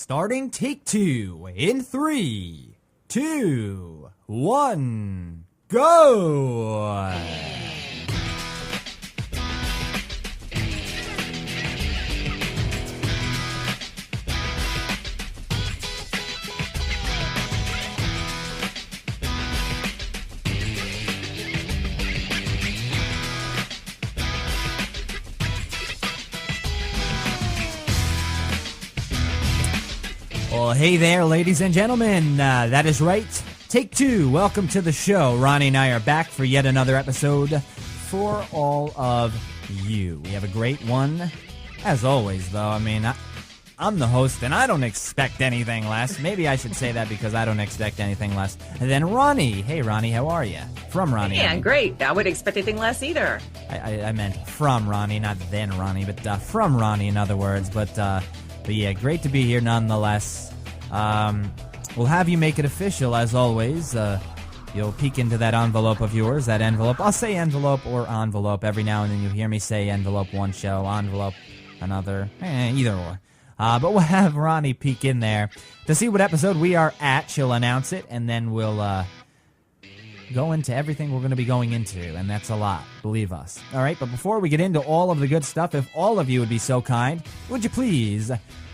Starting take two in 3, 2, 1, go! Well, hey there, ladies and gentlemen. That is right. Take two. Welcome to the show. Ronnie and I are back for yet another episode for all of you. We have a great one, as always, though. I mean, I'm the host, and I don't expect anything less. Maybe I should say that because I don't expect anything less than Ronnie. Hey, Ronnie, how are you? From Ronnie. Yeah, great. I wouldn't expect anything less either. I meant from Ronnie, not then Ronnie, but from Ronnie, in other words. But yeah, great to be here nonetheless. We'll have you make it official, as always. You'll peek into that envelope of yours, that envelope. I'll say envelope or envelope. Every now and then you'll hear me say envelope one show, envelope another, either or. But we'll have Ronnie peek in there to see what episode we are at. She'll announce it, and then we'll go into everything we're going to be going into, and that's a lot, believe us. All right, but before we get into all of the good stuff, if all of you would be so kind, would you please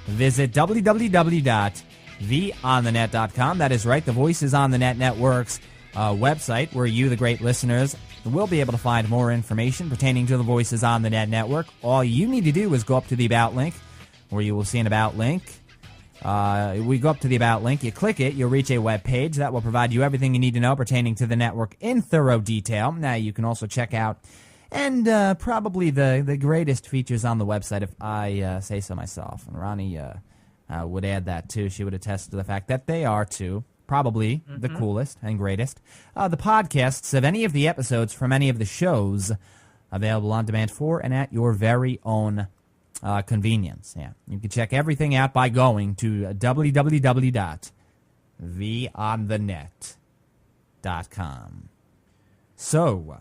visit www.theonthenet.com. That is right, the Voices on the Net Network's website, where you, the great listeners, will be able to find more information pertaining to the Voices on the Net Network. All you need to do is go up to the About link, where you will see an About link. We go up to the About link, you click it, you'll reach a web page that will provide you everything you need to know pertaining to the network in thorough detail. Now, you can also check out and probably the greatest features on the website, if I say so myself. And Ronnie would add that, too. She would attest to the fact that they are, too, probably the coolest and greatest. The podcasts of any of the episodes from any of the shows available on demand for and at your very own convenience. Yeah, you can check everything out by going to www.theonthenet.com. So,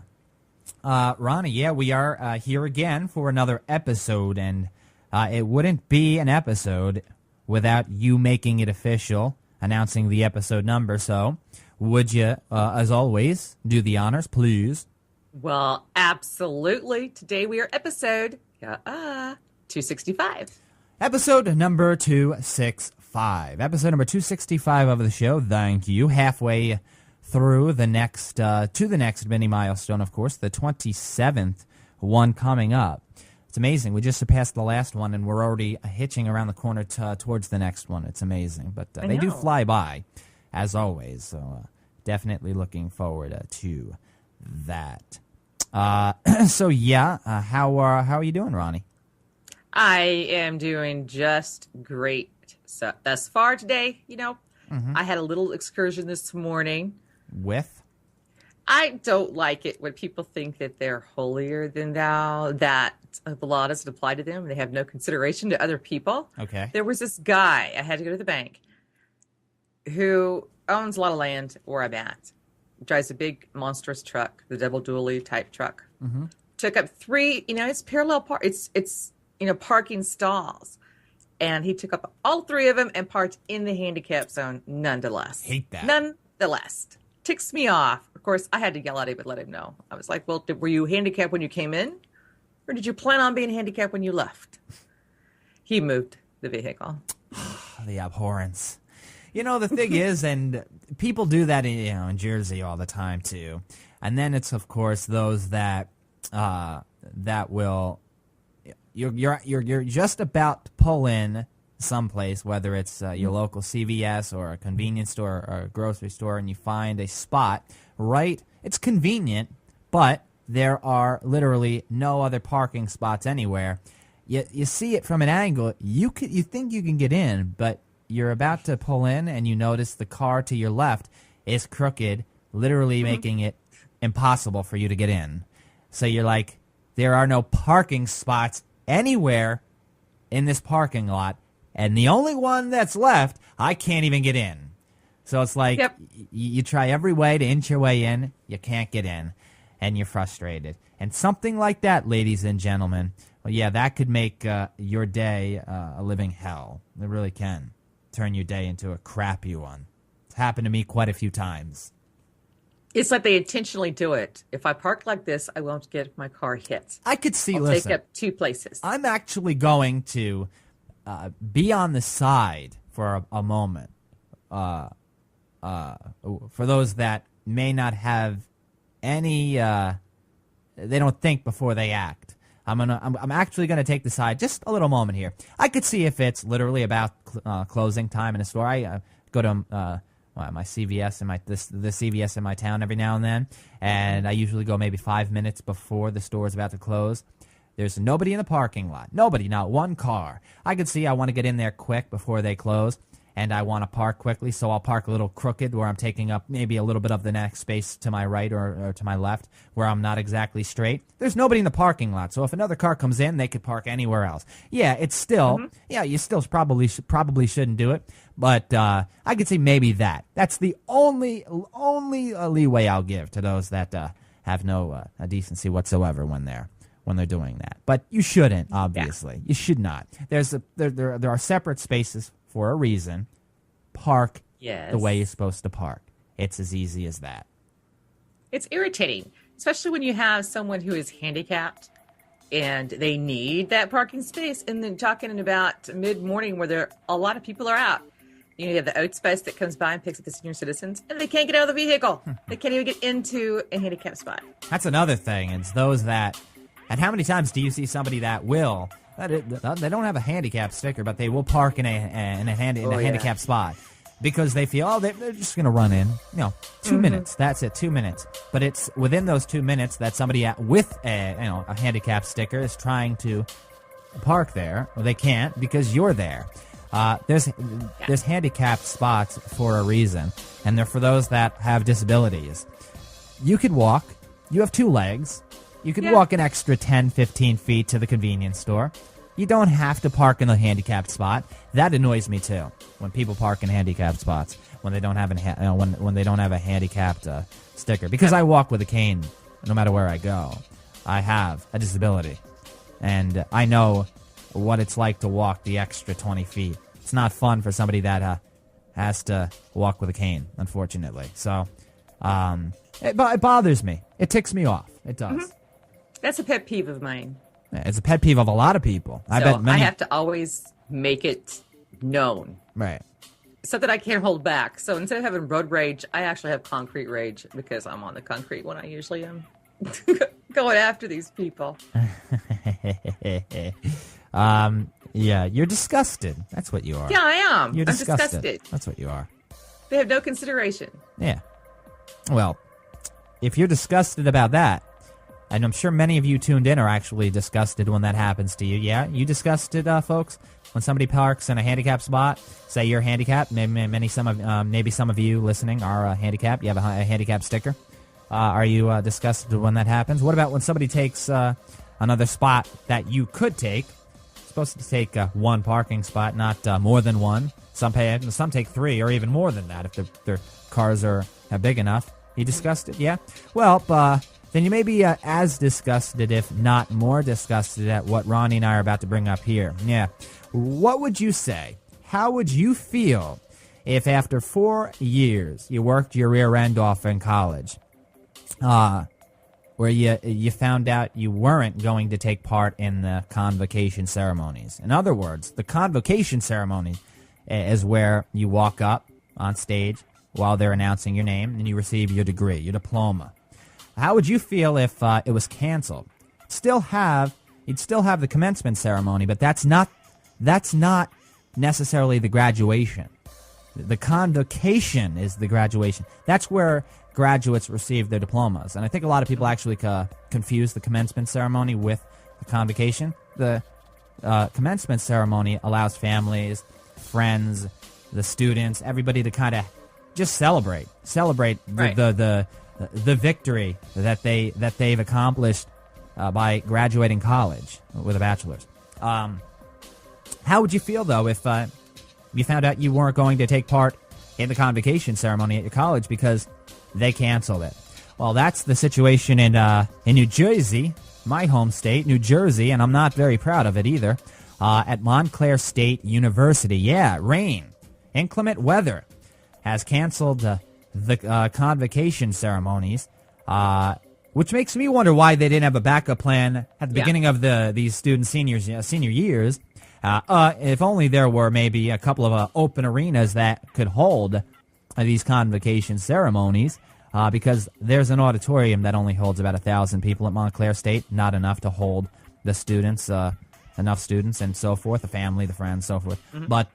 Ronnie, yeah, we are here again for another episode, and it wouldn't be an episode without you making it official, announcing the episode number. So, would you, as always, do the honors, please? Well, absolutely. Today we are episode 265. Episode number 265. Episode number 265 of the show. Thank you. Halfway through the next, to the next mini milestone, of course, the 27th one coming up. It's amazing. We just surpassed the last one, and we're already hitching around the corner towards the next one. It's amazing. But they do fly by, as always. So definitely looking forward to that. So, yeah, how are you doing, Ronnie? I am doing just great. So thus far today, I had a little excursion this morning. With? I don't like it when people think that they're holier than thou, that the law doesn't apply to them. They have no consideration to other people. Okay. There was this guy, I had to go to the bank, who owns a lot of land where I'm at. Drives a big, monstrous truck, the double dually type truck. Mm-hmm. Took up 3, it's parallel park. It's parking stalls. And he took up all 3 of them and parked in the handicap zone, nonetheless. Hate that. Nonetheless. Ticks me off. Of course, I had to yell at him and let him know. I was like, well, were you handicapped when you came in? Or did you plan on being handicapped when you left? He moved the vehicle. The abhorrence. The thing is, and people do that in Jersey all the time, too. And then it's, of course, those that will... You're just about to pull in someplace, whether it's your local CVS or a convenience store or a grocery store, and you find a spot, right? It's convenient, but there are literally no other parking spots anywhere. You see it from an angle. You think you can get in, but you're about to pull in, and you notice the car to your left is crooked, literally making it impossible for you to get in. So you're like, there are no parking spots anywhere in this parking lot, and the only one that's left, I can't even get in. So it's like, you try every way to inch your way in, you can't get in, and you're frustrated. And something like that, ladies and gentlemen, well, yeah, that could make your day a living hell. It really can. turn your day into a crappy one. It's happened to me quite a few times. It's like they intentionally do it. If I park like this, I won't get my car hit. I could see, I'll listen, take up 2 places. I'm actually going to be on the side for a moment. For those that may not have any, they don't think before they act. I'm actually gonna take the side. Just a little moment here. I could see if it's literally about closing time in a store. I go to my CVS in the CVS in my town every now and then, and I usually go maybe 5 minutes before the store is about to close. There's nobody in the parking lot. Nobody, not one car. I could see I want to get in there quick before they close, and I want to park quickly, so I'll park a little crooked where I'm taking up maybe a little bit of the next space to my right or to my left where I'm not exactly straight. There's nobody in the parking lot, so if another car comes in, they could park anywhere else. Yeah, it's still, you still probably shouldn't do it, but I could see maybe that. That's the only leeway I'll give to those that have no decency whatsoever when they're doing that. But you shouldn't, obviously. Yeah. You should not. There are separate spaces for a reason. Park the way you're supposed to park. It's as easy as that. It's irritating, especially when you have someone who is handicapped and they need that parking space. And then talking about mid-morning where a lot of people are out. You have the Oats bus that comes by and picks up the senior citizens, and they can't get out of the vehicle. They can't even get into a handicapped spot. That's another thing. It's those that, and how many times do you see somebody that will, they don't have a handicap sticker, but they will park in a handicapped spot because they feel, they're just going to run in. 2 minutes. That's it, 2 minutes. But it's within those 2 minutes that somebody with a handicap sticker is trying to park there. Well, they can't because you're there. There's handicapped spots for a reason, and they're for those that have disabilities. You could walk. You have 2 legs. You could walk an extra 10, 15 feet to the convenience store. You don't have to park in the handicapped spot. That annoys me too. When people park in handicapped spots when they don't have when they don't have a handicapped sticker. Because I walk with a cane no matter where I go. I have a disability, and I know what it's like to walk the extra 20 feet. It's not fun for somebody that has to walk with a cane, unfortunately. So it bothers me. It ticks me off. It does. Mm-hmm. That's a pet peeve of mine. It's a pet peeve of a lot of people. I have to always make it known. Right. Something I can't hold back. So instead of having road rage, I actually have concrete rage because I'm on the concrete when I usually am going after these people. Yeah, you're disgusted. That's what you are. Yeah, I am. I'm disgusted. That's what you are. They have no consideration. Yeah. Well, if you're disgusted about that, and I'm sure many of you tuned in are actually disgusted when that happens to you. Yeah, you disgusted, folks? When somebody parks in a handicapped spot, say you're handicapped, maybe some of you listening are handicapped. You have a handicapped sticker. Are you disgusted when that happens? What about when somebody takes another spot that you could take? Supposed to take one parking spot, not more than one. Some take 3 or even more than that if their cars are big enough. You disgusted? Yeah? Well, then you may be as disgusted, if not more disgusted, at what Ronnie and I are about to bring up here. Yeah. What would you say? How would you feel if after 4 years you worked your rear end off in college, where you found out you weren't going to take part in the convocation ceremonies? In other words, the convocation ceremony is where you walk up on stage while they're announcing your name and you receive your degree, your diploma. How would you feel if it was canceled? You'd still have the commencement ceremony, but that's not necessarily the graduation. The convocation is the graduation. That's where graduates receive their diplomas. And I think a lot of people actually confuse the commencement ceremony with the convocation. The commencement ceremony allows families, friends, the students, everybody to kind of just celebrate right. the victory that they've accomplished by graduating college with a bachelor's. How would you feel though if you found out you weren't going to take part in the convocation ceremony at your college because they canceled it? Well, that's the situation in New Jersey, my home state, New Jersey, and I'm not very proud of it either. At Montclair State University, yeah, Rain. inclement weather has canceled the convocation ceremonies, which makes me wonder why they didn't have a backup plan at the beginning of these student senior years. If only there were maybe a couple of open arenas that could hold these convocation ceremonies, because there's an auditorium that only holds about 1,000 people at Montclair State, not enough to hold the students, enough students and so forth, the family, the friends, so forth. But,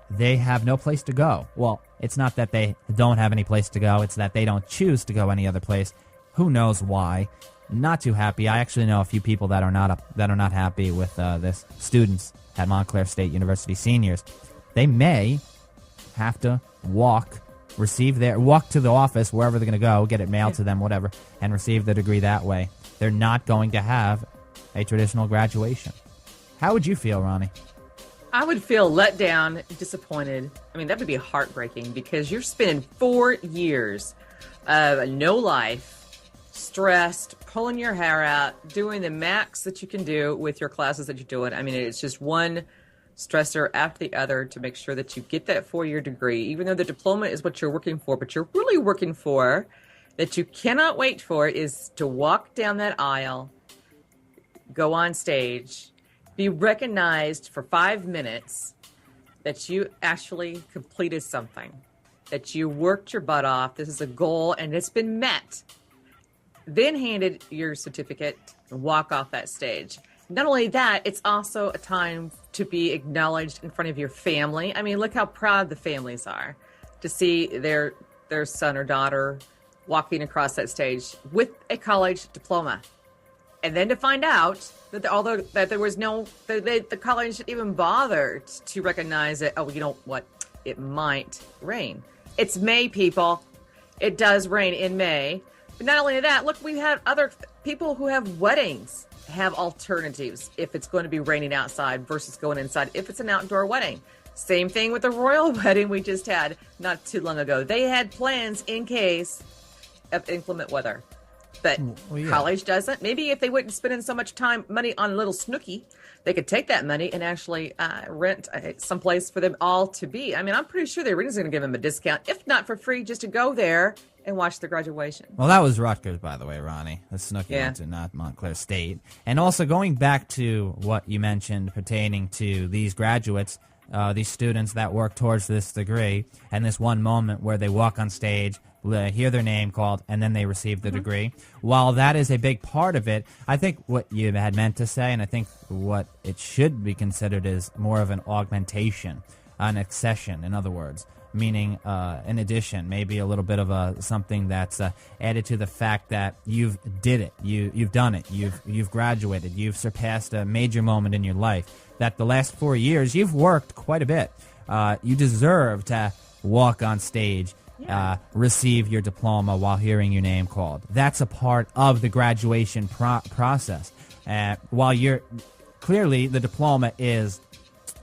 they have no place to go. Well, it's not that they don't have any place to go, it's that they don't choose to go any other place. Who knows why? Not too happy. I actually know a few people that are not happy with this. Students at Montclair State University, seniors. They may have to walk to the office, wherever they're going to go, get it mailed to them, whatever, and receive the degree that way. They're not going to have a traditional graduation. How would you feel, Ronnie? I would feel let down, disappointed. I mean, that would be heartbreaking because you're spending 4 years of no life, stressed, pulling your hair out, doing the max that you can do with your classes that you're doing. I mean, it's just one stressor after the other to make sure that you get that 4-year degree, even though the diploma is what you're working for, but you're really working for, that you cannot wait for, is to walk down that aisle, go on stage, be recognized for 5 minutes that you actually completed something, that you worked your butt off. This is a goal and it's been met. Then handed your certificate and walk off that stage. Not only that, it's also a time to be acknowledged in front of your family. I mean, look how proud the families are to see their son or daughter walking across that stage with a college diploma. And then to find out that there was the college didn't even bother to recognize that, oh, you know what, it might rain. It's May, people. It does rain in May. But not only that, look, we have other people who have weddings have alternatives if it's going to be raining outside versus going inside if it's an outdoor wedding. Same thing with the royal wedding we just had not too long ago. They had plans in case of inclement weather. But college doesn't. Maybe if they wouldn't spend so much money on a little snooky, they could take that money and actually rent someplace for them all to be. I mean, I'm pretty sure the arena's going to give them a discount, if not for free, just to go there and watch the graduation. Well, that was Rutgers, by the way, Ronnie. The snooky went to not Montclair State. And also going back to what you mentioned pertaining to these graduates, these students that work towards this degree, and this one moment where they walk on stage, hear their name called, and then they receive the degree. While that is a big part of it, I think what you had meant to say, and I think what it should be considered is more of an augmentation, an accession, in other words, meaning in addition, maybe a little bit of something that's added to the fact that you've did it, you've done it, you've graduated, you've surpassed a major moment in your life, that the last 4 years you've worked quite a bit. You deserve to walk on stage, receive your diploma while hearing your name called. That's a part of the graduation process. While you're clearly the diploma is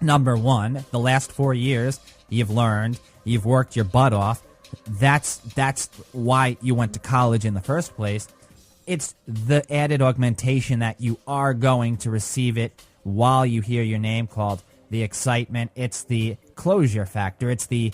number one, the last 4 years you've learned, you've worked your butt off. That's why you went to college in the first place. It's the added augmentation that you are going to receive it while you hear your name called. The excitement, it's the closure factor, it's the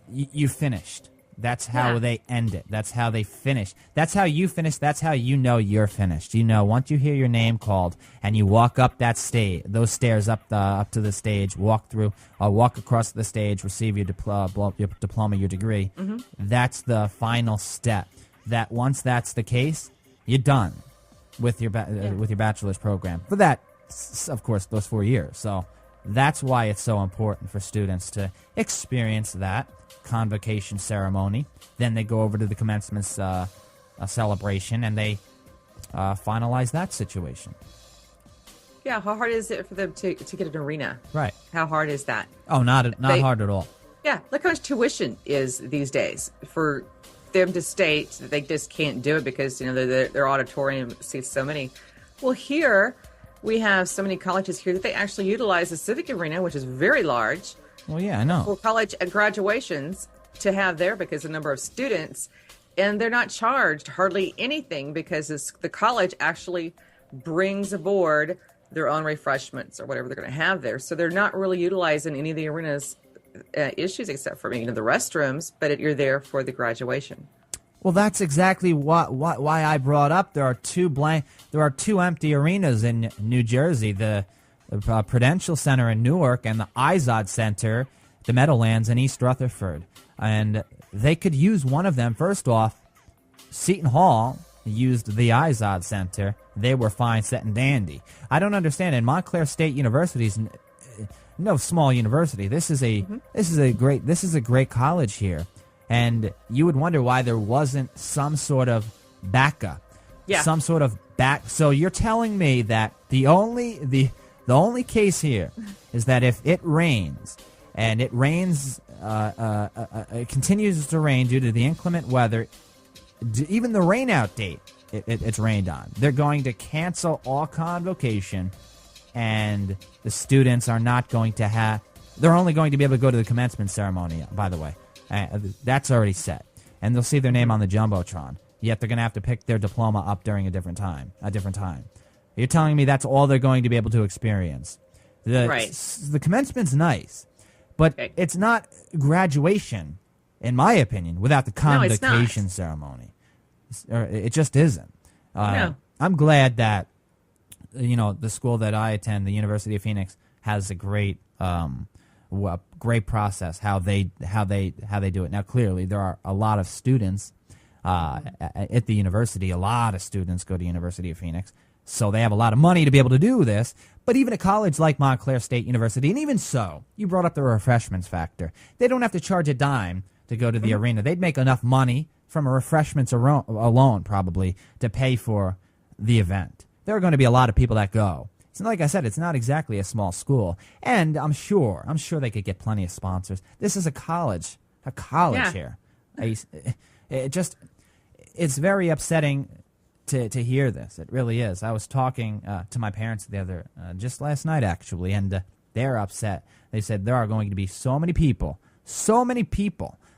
you finished. That's how they end it. That's how they finish. That's how you finish. That's how you know you're finished. You know, once you hear your name called and you walk up that stage, those stairs up to the stage, walk across the stage, receive your diploma, your degree. That's the final step. That once that's the case, you're done with your bachelor's program. For that, of course, those 4 years. So that's why it's so important for students to experience that convocation ceremony. Then they go over to the commencement celebration and they finalize that situation. Yeah, how hard is it for them to get an arena? Right. How hard is that? Oh, not hard at all. Yeah, look how much tuition is these days for them to state that they just can't do it because their auditorium seats so many. Well, here we have so many colleges here that they actually utilize the civic arena, which is very large. Well, yeah, I know. For college graduations to have there because of the number of students, and they're not charged hardly anything because the college actually brings aboard their own refreshments or whatever they're going to have there. So they're not really utilizing any of the arena's issues except for the restrooms, but you're there for the graduation. Well, that's exactly why I brought up there are two empty arenas in New Jersey, the Prudential Center in Newark and the Izod Center, the Meadowlands in East Rutherford. And they could use one of them. First off, Seton Hall used the Izod Center. They were fine, set and dandy. I don't understand. And Montclair State University is no small university. This is a great college here. And you would wonder why there wasn't some sort of backup. Yeah. Some sort of back. So you're telling me that the only case here is that if it rains, and it rains, it continues to rain due to the inclement weather, even the rain-out date it's rained on, they're going to cancel all convocation, and the students are not going to have. They're only going to be able to go to the commencement ceremony. By the way. That's already set. And they'll see their name on the Jumbotron. Yet they're going to have to pick their diploma up during a different time. You're telling me that's all they're going to be able to experience. Right. The commencement's nice, but it's not graduation, in my opinion, without the convocation ceremony. It just isn't. No. I'm glad that, the school that I attend, the University of Phoenix, has a great process how they do it. Now, clearly, there are a lot of students at the university. A lot of students go to University of Phoenix, so they have a lot of money to be able to do this. But even a college like Montclair State University, and even so, you brought up the refreshments factor. They don't have to charge a dime to go to the arena. They'd make enough money from refreshments alone, probably, to pay for the event. There are going to be a lot of people that go. So like I said, it's not exactly a small school, and I'm sure they could get plenty of sponsors. This is a college here. It's very upsetting to hear this. It really is. I was talking to my parents just last night actually, and they're upset. They said there are going to be so many people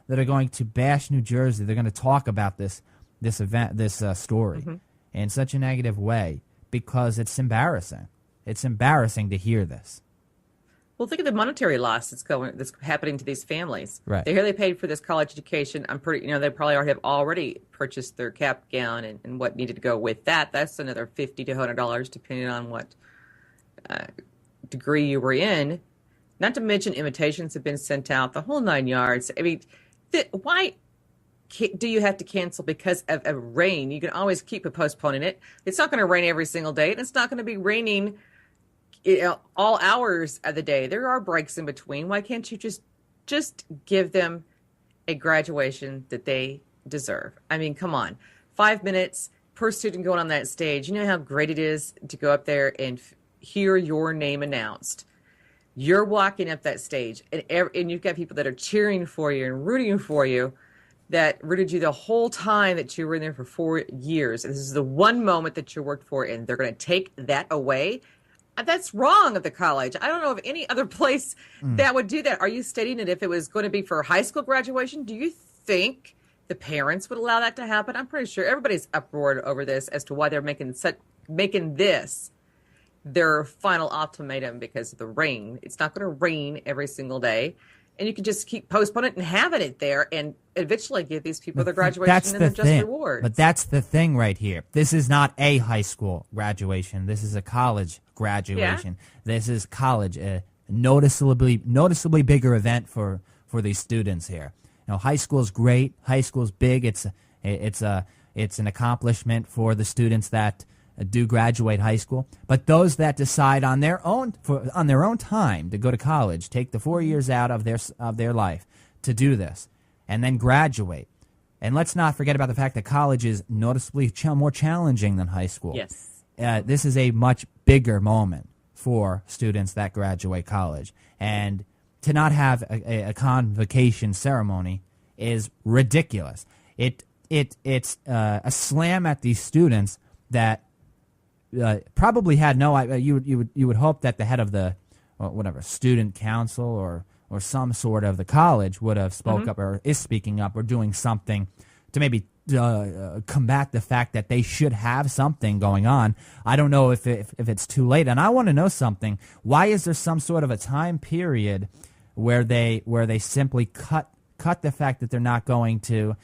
that are going to bash New Jersey. They're going to talk about this story in such a negative way because it's embarrassing. It's embarrassing to hear this. Well, think of the monetary loss that's happening to these families. Right. They hear they paid for this college education. I'm pretty, they probably have already purchased their cap gown and what needed to go with that. That's another $50 to $100, depending on what degree you were in. Not to mention invitations have been sent out, the whole 9 yards. I mean, why do you have to cancel because of rain? You can always keep postponing it. It's not going to rain every single day, and it's not going to be raining all hours of the day. There are breaks in between. Why can't you just give them a graduation that they deserve? I mean, come on. 5 minutes per student going on that stage. You know how great it is to go up there and hear your name announced. You're walking up that stage, and you've got people that are cheering for you and rooting for you, that rooted you the whole time that you were in there for 4 years. And this is the one moment that you worked for, and they're going to take that away. That's wrong of the college. I don't know of any other place that would do that. Are you stating that if it was going to be for high school graduation, do you think the parents would allow that to happen? I'm pretty sure everybody's uproared over this as to why they're making this their final ultimatum because of the rain. It's not going to rain every single day. And you can just keep postponing it and having it there and eventually give these people their graduation and their just rewards. But that's the thing right here. This is not a high school graduation. This is a college graduation. Yeah. This is college, a noticeably bigger event for these students here. High school's great. High school's big. It's an accomplishment for the students that do graduate high school, but those that decide on their own time to go to college, take the 4 years out of their life to do this, and then graduate. And let's not forget about the fact that college is noticeably more challenging than high school. Yes, this is a much bigger moment for students that graduate college, and to not have a convocation ceremony is ridiculous. It's a slam at these students that. Probably had no. You would hope that the head of the student council or some sort of the college would have spoke up or is speaking up or doing something to maybe combat the fact that they should have something going on. I don't know if it's too late, and I want to know something. Why is there some sort of a time period where they simply cut the fact that they're not going to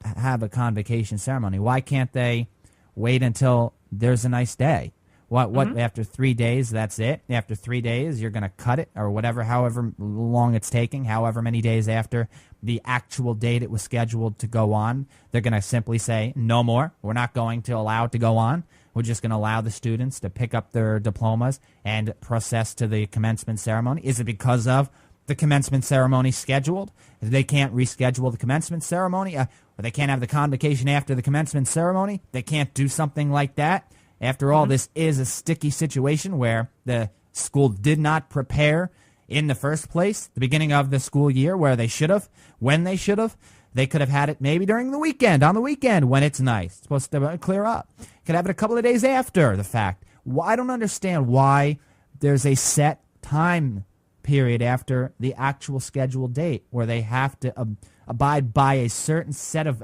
have a convocation ceremony? Why can't they wait until there's a nice day? What after 3 days, that's it? After 3 days, you're going to cut it or whatever, however long it's taking, however many days after the actual date it was scheduled to go on, they're going to simply say, no more. We're not going to allow it to go on. We're just going to allow the students to pick up their diplomas and process to the commencement ceremony. Is it because of the commencement ceremony scheduled? They can't reschedule the commencement ceremony? Or they can't have the convocation after the commencement ceremony? They can't do something like that? After all, this is a sticky situation where the school did not prepare in the first place, the beginning of the school year, where they should have, when they should have. They could have had it maybe during the weekend, on the weekend when it's nice. It's supposed to clear up. Could have it a couple of days after the fact. I don't understand why there's a set time period after the actual scheduled date where they have to abide by a certain set of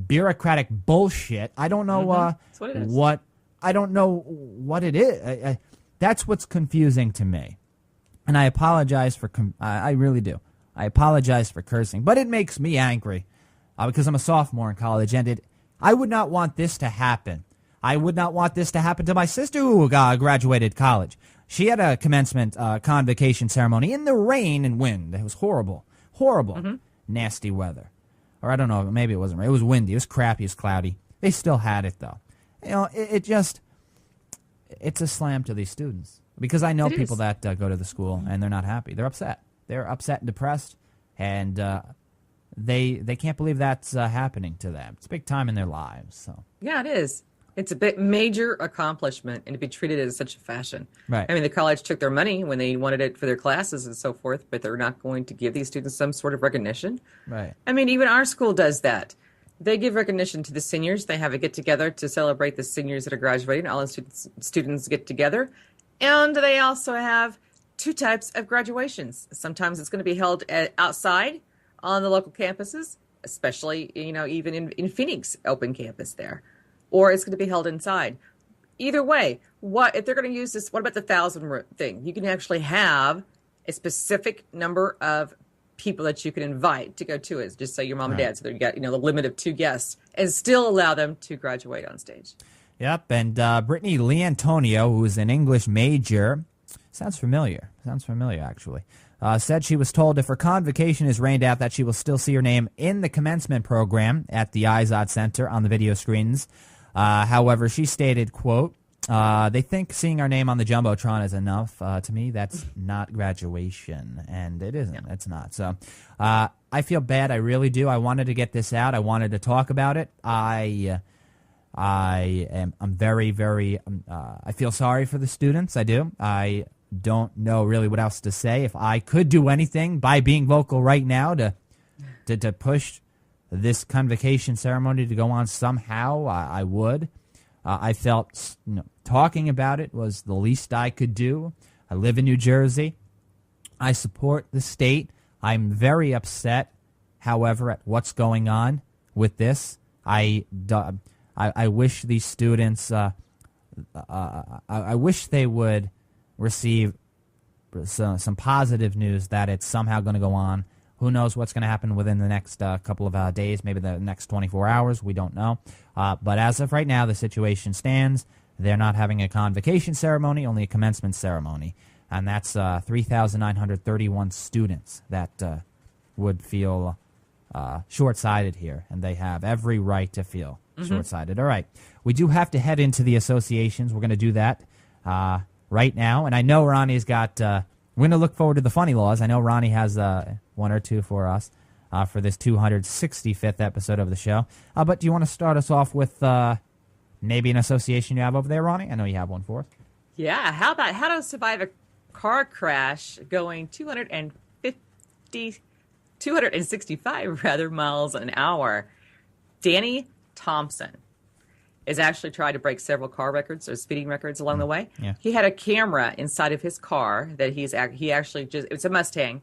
bureaucratic bullshit. I don't know That's what it is. I don't know what it is. That's what's confusing to me. And I apologize for, I really do. I apologize for cursing, but it makes me angry because I'm a sophomore in college, and I would not want this to happen. I would not want this to happen to my sister who graduated college. She had a commencement convocation ceremony in the rain and wind. It was horrible, nasty weather. Or I don't know, maybe it wasn't rain. It was windy. It was crappy. It was cloudy. They still had it, though. You know, it's a slam to these students. Because I know people that go to the school and they're not happy. They're upset. They're upset and depressed, and they can't believe that's happening to them. It's a big time in their lives. So yeah, it is. It's a big major accomplishment, and to be treated in such a fashion. Right. I mean, the college took their money when they wanted it for their classes and so forth, but they're not going to give these students some sort of recognition. Right. I mean, even our school does that. They give recognition to the seniors. They have a get-together to celebrate the seniors that are graduating. All the students get together. And they also have two types of graduations. Sometimes it's going to be held outside on the local campuses, especially, even in Phoenix open campus there. Or it's going to be held inside. Either way, if they're going to use this, what about the 1,000 thing? You can actually have a specific number of people that you can invite to go to it. Just say your mom and dad, so that you got the limit of 2 guests, and still allow them to graduate on stage. Yep, and Brittany Leantonio, who is an English major, sounds familiar, actually, said she was told if her convocation is rained out that she will still see her name in the commencement program at the IZOD Center on the video screens. However, she stated, quote, they think seeing our name on the Jumbotron is enough. To me, that's not graduation, and it isn't. Yeah. It's not. So I feel bad. I really do. I wanted to get this out. I wanted to talk about it. I'm very, very, I feel sorry for the students. I do. I don't know really what else to say. If I could do anything by being vocal right now to push this convocation ceremony to go on somehow, I would. I felt talking about it was the least I could do. I live in New Jersey. I support the state. I'm very upset, however, at what's going on with this. I wish these students, I wish they would receive some positive news that it's somehow going to go on. Who knows what's going to happen within the next couple of days, maybe the next 24 hours. We don't know. But as of right now, the situation stands. They're not having a convocation ceremony, only a commencement ceremony. And that's 3,931 students that would feel short-sighted here. And they have every right to feel short-sighted. All right. We do have to head into the associations. We're going to do that right now. And I know Ronnie's got... we're going to look forward to the funny laws. I know Ronnie has one or two for us for this 265th episode of the show. But do you want to start us off with maybe an association you have over there, Ronnie? I know you have one for us. Yeah. How about how to survive a car crash going 265 miles an hour? Danny Thompson has actually tried to break several car records or speeding records along the way. Yeah. He had a camera inside of his car that he actually it's a Mustang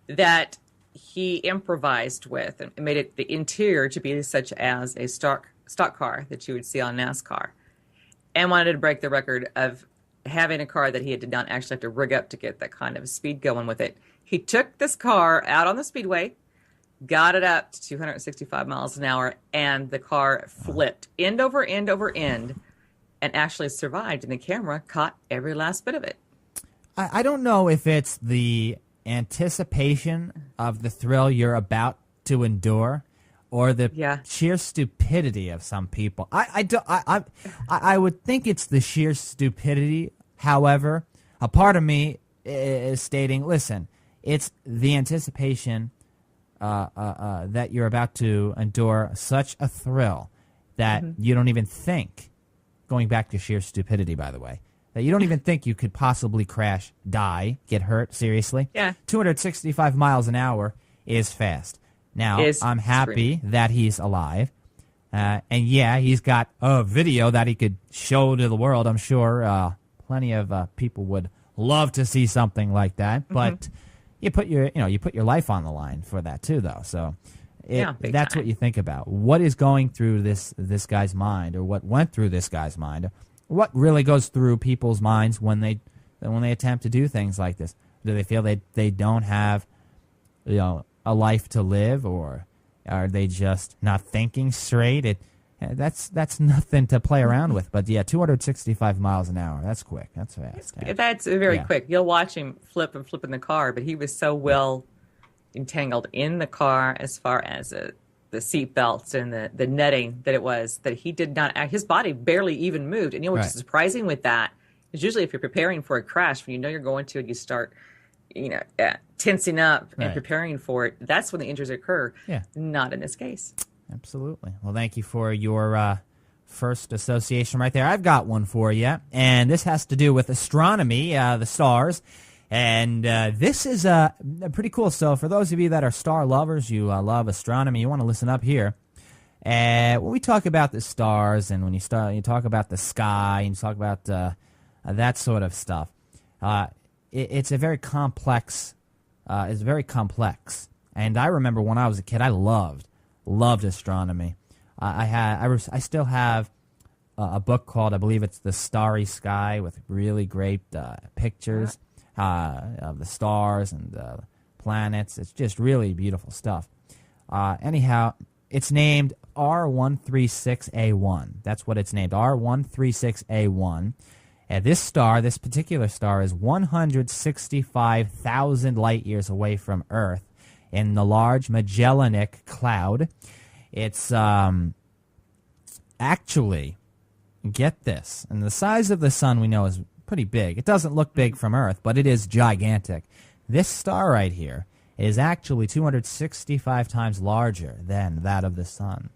that he improvised with and made it the interior to be such as a stock car that you would see on NASCAR, and wanted to break the record of having a car that he did not actually have to rig up to get that kind of speed going with it. He took this car out on the speedway, got it up to 265 miles an hour, and the car flipped end over end over end and actually survived, and the camera caught every last bit of it. I don't know if it's the anticipation of the thrill you're about to endure or the sheer stupidity of some people. I would think it's the sheer stupidity. However, a part of me is stating, listen, it's the anticipation that you're about to endure such a thrill that you don't even think, going back to sheer stupidity, by the way, that you don't even think you could possibly crash, die, get hurt, seriously. Yeah. 265 miles an hour is fast. Now, I'm happy that he's alive. And yeah, he's got a video that he could show to the world. I'm sure plenty of people would love to see something like that. But you put your life on the line for that too, though. So that's what you think about. What is going through this guy's mind, or what went through this guy's mind? What really goes through people's minds when they attempt to do things like this? Do they feel they don't have, a life to live, or are they just not thinking straight? That's nothing to play around with. But yeah, 265 miles an hour. That's quick. That's fast. That's very quick. You'll watch him flip in the car, but he was so well entangled in the car as far as the seat belts and the netting that he did not, his body barely even moved. And what's surprising with that is usually if you're preparing for a crash, when you know you're going to, and you start, tensing up and preparing for it, that's when the injuries occur. Yeah. Not in this case. Absolutely. Well, thank you for your first association right there. I've got one for you, and this has to do with astronomy, the stars. And this is pretty cool. So for those of you that are star lovers, you love astronomy, you want to listen up here. When we talk about the stars, and when you talk about the sky, and you talk about that sort of stuff, it's a very complex. It's very complex. And I remember when I was a kid, I loved astronomy. I still have a book called, I believe it's The Starry Sky, with really great pictures of the stars and the planets. It's just really beautiful stuff. Anyhow, it's named R136A1. That's what it's named, R136A1. And this particular star, is 165,000 light years away from Earth in the Large Magellanic Cloud. It's actually, get this, and the size of the sun we know is pretty big. It doesn't look big from Earth, but it is gigantic. This star right here is actually 265 times larger than that of the sun.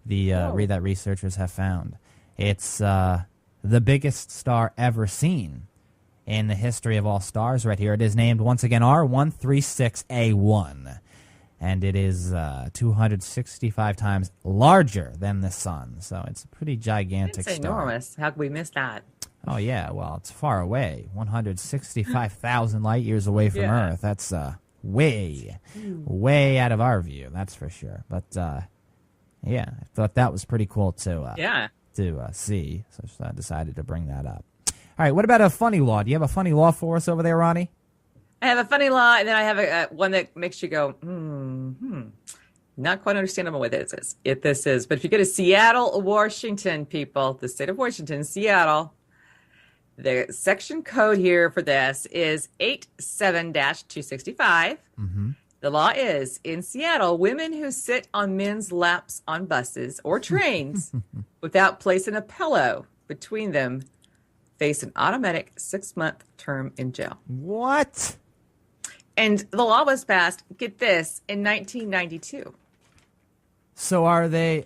That researchers have found. It's the biggest star ever seen in the history of all stars right here. It is named, once again, R136A1. And it is 265 times larger than the sun. So it's a pretty gigantic star. It's enormous. How could we miss that? Oh, yeah. Well, it's far away. 165,000 light years away from Earth. That's way out of our view. That's for sure. But, I thought that was pretty cool to see. So I decided to bring that up. All right. What about a funny law? Do you have a funny law for us over there, Ronnie? I have a funny law, and then I have one that makes you go, not quite understandable what this is. But if you go to Seattle, Washington, people, the state of Washington, Seattle, the section code here for this is 87-265. The law is, in Seattle, women who sit on men's laps on buses or trains without placing a pillow between them face an automatic 6-month term in jail. What? And the law was passed, get this, in 1992. So they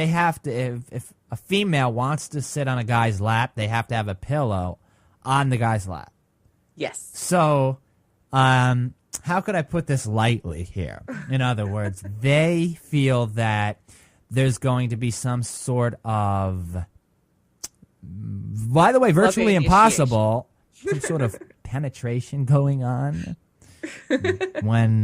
have to, if a female wants to sit on a guy's lap, they have to have a pillow on the guy's lap. Yes. So, how could I put this lightly here? In other words, they feel that there's going to be some sort of, by the way, virtually impossible, some sort of penetration going on when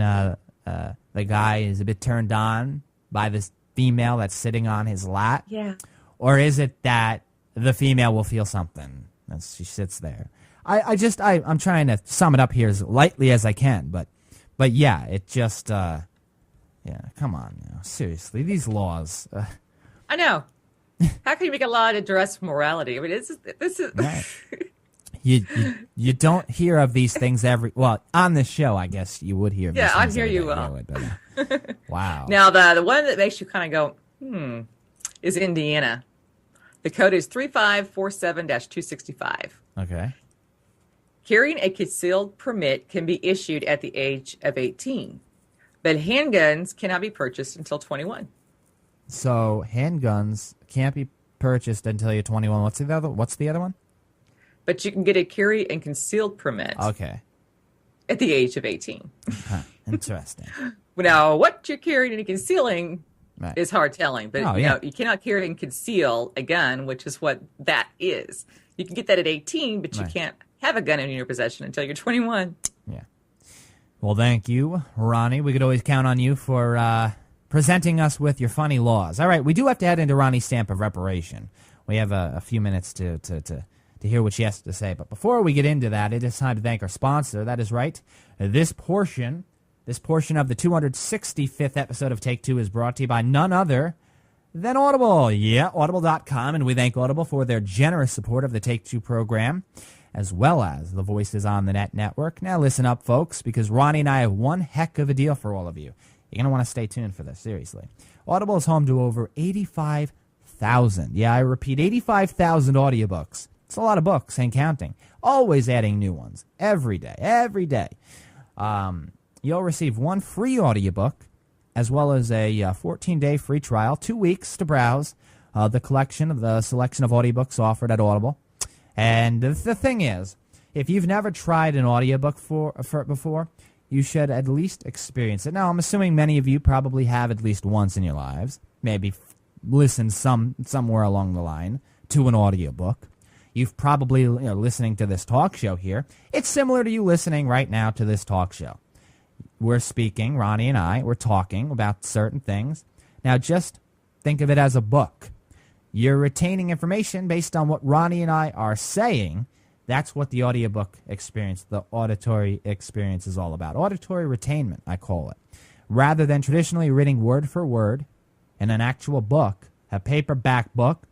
the guy is a bit turned on by this female that's sitting on his lap? Yeah. Or is it that the female will feel something as she sits there? I'm trying to sum it up here as lightly as I can, but yeah, it just, yeah, come on, seriously, these laws. I know. How can you make a law to address morality? I mean, this is. Right. You don't hear of these things on this show. I guess you would hear. Yeah, I'm here. You will. Wow. Now the one that makes you kind of go, is Indiana. The code is 3547-265. Okay. Carrying a concealed permit can be issued at the age of 18, but handguns cannot be purchased until 21. So handguns can't be purchased until you're 21. What's the other one? But you can get a carry and concealed permit. Okay. At the age of 18. Huh, interesting. Now, what you're carrying and concealing is hard telling, but you cannot carry and conceal a gun, which is what that is. You can get that at 18, but you can't have a gun in your possession until you're 21. Yeah. Well, thank you, Ronnie. We could always count on you for presenting us with your funny laws. All right, we do have to head into Ronnie's stamp of reparation. We have a few minutes to hear what she has to say. But before we get into that, it is time to thank our sponsor. That is right. This portion of the 265th episode of Take Two is brought to you by none other than Audible. Yeah, Audible.com. And we thank Audible for their generous support of the Take Two program, as well as the Voices on the Net network. Now listen up, folks, because Ronnie and I have one heck of a deal for all of you. You're going to want to stay tuned for this, seriously. Audible is home to over 85,000. Yeah, I repeat, 85,000 audiobooks. It's a lot of books and counting. Always adding new ones. Every day. You'll receive one free audiobook, as well as a 14-day free trial, 2 weeks to browse the selection of audiobooks offered at Audible. And the thing is, if you've never tried an audiobook before, you should at least experience it. Now, I'm assuming many of you probably have at least once in your lives, maybe listened somewhere along the line to an audiobook. You've probably, listening to this talk show here. It's similar to you listening right now to this talk show. We're speaking, Ronnie and I, we're talking about certain things. Now, just think of it as a book. You're retaining information based on what Ronnie and I are saying. That's what the audiobook experience, the auditory experience is all about. Auditory retainment, I call it. Rather than traditionally reading word for word in an actual book, a paperback book,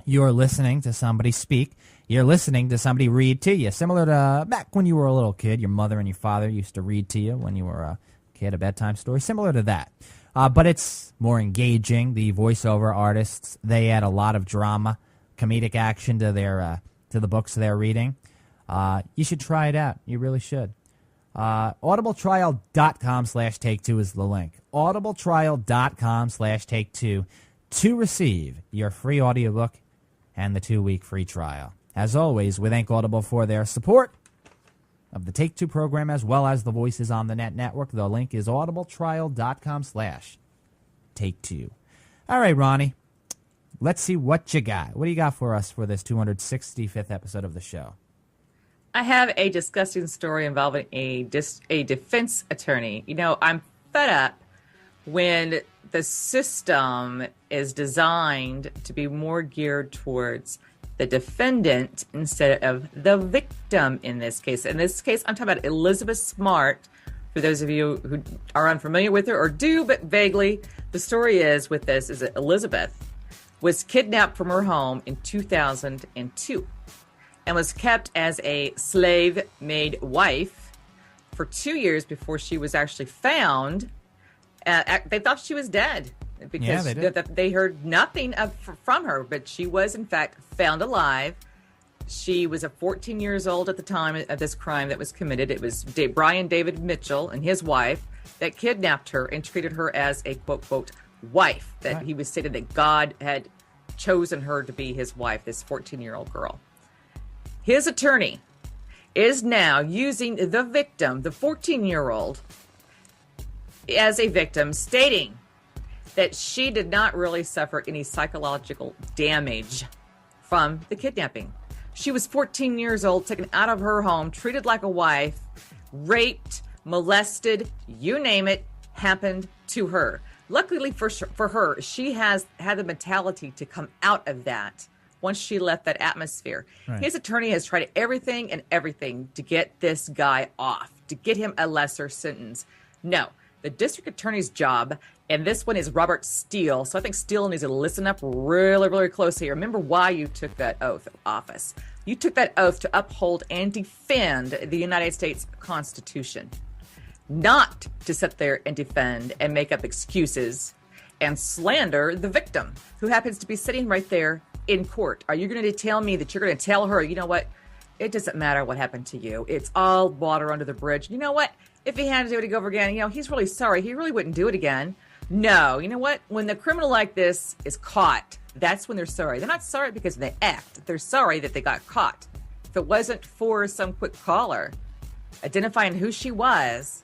you're listening to somebody speak. You're listening to somebody read to you. Similar to back when you were a little kid, your mother and your father used to read to you when you were a kid, a bedtime story. Similar to that. But it's more engaging. The voiceover artists, they add a lot of drama, comedic action to their to the books they're reading. You should try it out. You really should. Audibletrial.com/take2 is the link. Audibletrial.com/take2 to receive your free audiobook and the 2-week free trial. As always, we thank Audible for their support of the Take Two program, as well as the Voices on the Net network. The link is audibletrial.com/take2. All right, Ronnie, let's see what you got. What do you got for us for this 265th episode of the show? I have a disgusting story involving a defense attorney. I'm fed up when the system is designed to be more geared towards the defendant instead of the victim in this case. In this case, I'm talking about Elizabeth Smart. For those of you who are unfamiliar with her or do, but vaguely, the story is that Elizabeth was kidnapped from her home in 2002 and was kept as a slave-maid wife for 2 years before she was actually found. They thought she was dead because they heard nothing from her, but she was, in fact, found alive. She was 14 years old at the time of this crime that was committed. It was Brian David Mitchell and his wife that kidnapped her and treated her as a quote wife, that he was stated that God had chosen her to be his wife, this 14-year-old girl. His attorney is now using the victim, the 14-year-old, as a victim, stating that she did not really suffer any psychological damage from the kidnapping. She was 14 years old, taken out of her home, treated like a wife, raped, molested, you name it, happened to her. Luckily for her, she has had the mentality to come out of that once she left that atmosphere. Right. His attorney has tried everything to get this guy off, to get him a lesser sentence. No, the district attorney's job, and this one is Robert Steele, so I think Steele needs to listen up really, really closely. Remember why you took that oath of office. You took that oath to uphold and defend the United States Constitution, not to sit there and defend and make up excuses and slander the victim, who happens to be sitting right there in court. Are you going to tell me that you're going to tell her, you know what, it doesn't matter what happened to you. It's all water under the bridge. You know what? If he had to do it over again, he's really sorry. He really wouldn't do it again. No, you know what? When the criminal like this is caught, that's when they're sorry. They're not sorry because of the act. They're sorry that they got caught. If it wasn't for some quick caller identifying who she was,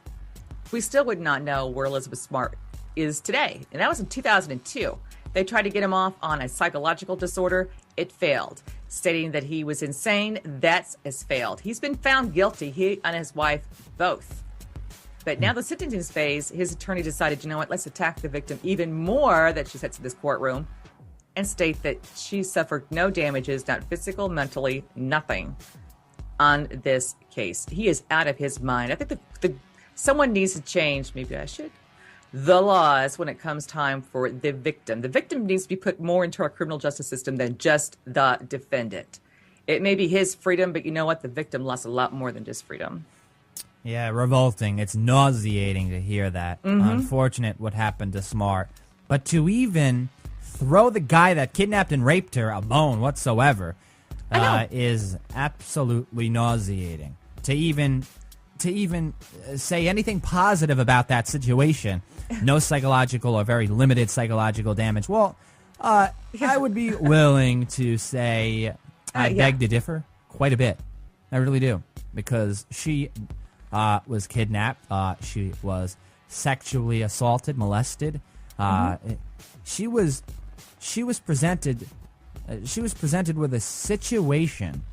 we still would not know where Elizabeth Smart is today. And that was in 2002. They tried to get him off on a psychological disorder. It failed. Stating that he was insane, that has failed. He's been found guilty, he and his wife both. But now the sentencing phase, his attorney decided, you know what, let's attack the victim even more that she sits in this courtroom and state that she suffered no damages, not physical, mentally, nothing on this case. He is out of his mind. I think someone needs to change, maybe I should, the laws when it comes time for the victim. The victim needs to be put more into our criminal justice system than just the defendant. It may be his freedom, but you know what? The victim lost a lot more than just freedom. Yeah, revolting. It's nauseating to hear that. Unfortunate what happened to Smart. But to even throw the guy that kidnapped and raped her a bone whatsoever is absolutely nauseating. To even say anything positive about that situation, no psychological or very limited psychological damage. Well, I would be willing to say I beg to differ quite a bit. I really do. Because she was kidnapped. She was sexually assaulted, molested. She was presented with a situation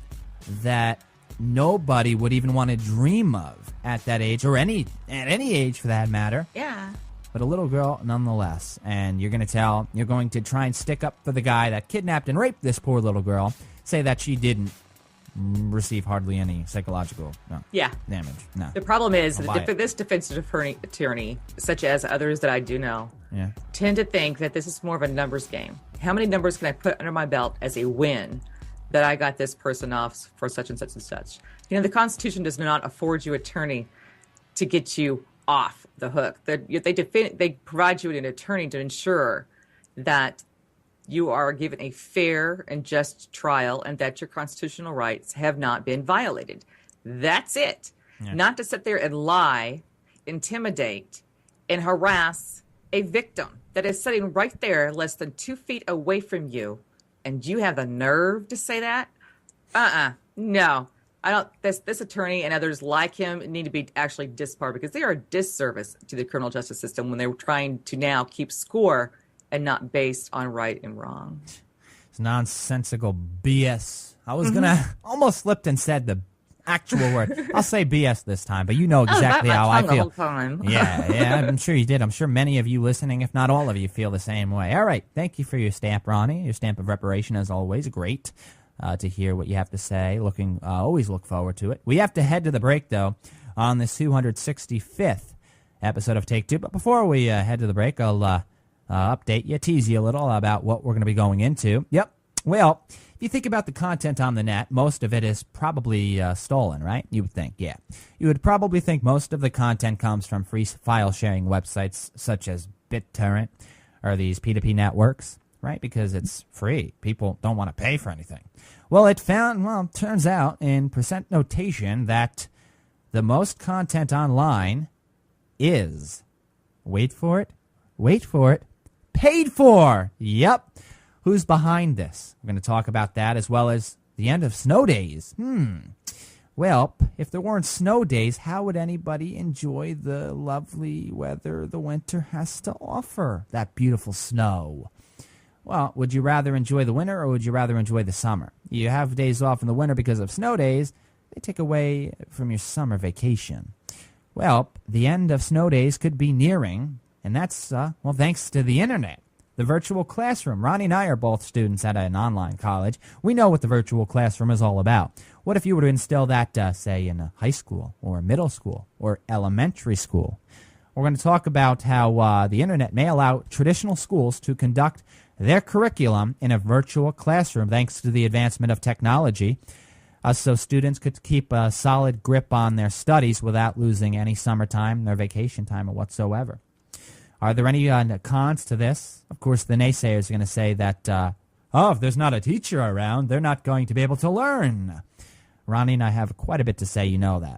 that nobody would even want to dream of at that age, or at any age for that matter. Yeah. But a little girl nonetheless. And you're going to try and stick up for the guy that kidnapped and raped this poor little girl, say that she didn't receive hardly any psychological damage. No. The problem is that this defense attorney, such as others that I do know, tend to think that this is more of a numbers game. How many numbers can I put under my belt as a win that I got this person off for such and such and such? The Constitution does not afford you attorney to get you off the hook. They provide you an attorney to ensure that you are given a fair and just trial and that your constitutional rights have not been violated. That's it. Yeah. Not to sit there and lie, intimidate, and harass a victim that is sitting right there less than 2 feet away from you, and you have the nerve to say that? No. I don't. This attorney and others like him need to be actually disbarred because they are a disservice to the criminal justice system when they're trying to now keep score and not based on right and wrong. It's nonsensical BS. I was gonna almost slipped and said the actual word. I'll say BS this time, but you know exactly how I feel. The whole time. yeah, I'm sure you did. I'm sure many of you listening, if not all of you, feel the same way. All right, thank you for your stamp, Ronnie. Your stamp of reparation, as always, great. To hear what you have to say. Always look forward to it. We have to head to the break, though, on this 265th episode of Take Two. But before we head to the break, I'll update you, tease you a little about what we're going to be going into. Yep. Well, if you think about the content on the net, most of it is probably stolen, right? You would think, yeah. You would probably think most of the content comes from free file sharing websites such as BitTorrent or these P2P networks, right? Because it's free. People don't want to pay for anything. Well, it turns out in percent notation that the most content online is, wait for it, paid for. Yep. Who's behind this? We're going to talk about that as well as the end of snow days. Well, if there weren't snow days, how would anybody enjoy the lovely weather the winter has to offer? That beautiful snow. Well, would you rather enjoy the winter or would you rather enjoy the summer? You have days off in the winter because of snow days. They take away from your summer vacation. Well, the end of snow days could be nearing, and that's, thanks to the internet. The virtual classroom. Ronnie and I are both students at an online college. We know what the virtual classroom is all about. What if you were to instill that, say, in a high school or middle school or elementary school? We're going to talk about how the internet may allow traditional schools to conduct their curriculum in a virtual classroom thanks to the advancement of technology, so students could keep a solid grip on their studies without losing any summertime or vacation time or whatsoever. Are there any cons to this? Of course, the naysayers are going to say that, if there's not a teacher around, they're not going to be able to learn. Ronnie and I have quite a bit to say,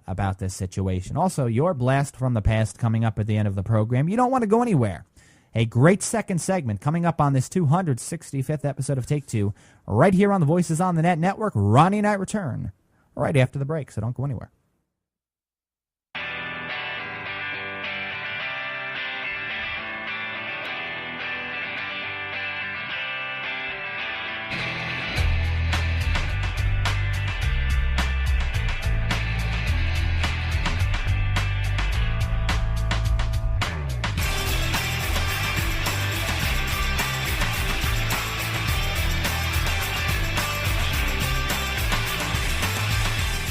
about this situation. Also, your blast from the past coming up at the end of the program. You don't want to go anywhere. A great second segment coming up on this 265th episode of Take Two, right here on the Voices on the Net Network. Ronnie and I return right after the break, so don't go anywhere.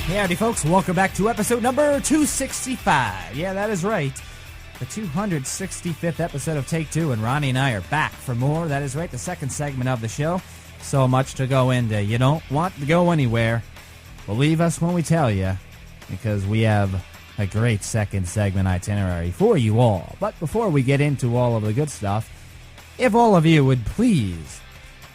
Howdy, folks. Welcome back to episode number 265. Yeah, that is right. The 265th episode of Take Two, and Ronnie and I are back for more. That is right, the second segment of the show. So much to go into. You don't want to go anywhere. Believe us when we tell you, because we have a great second segment itinerary for you all. But before we get into all of the good stuff, if all of you would please,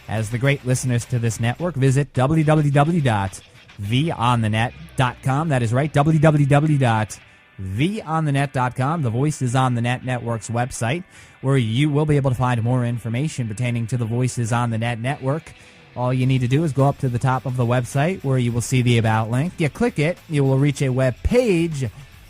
as the great listeners to this network, visit www.theonthenet.com. That is right, www.theonthenet.com, the Voices on the Net Network's website, where you will be able to find more information pertaining to the Voices on the Net Network. All you need to do is go up to the top of the website where you will see the About link. You click it, you will reach a web page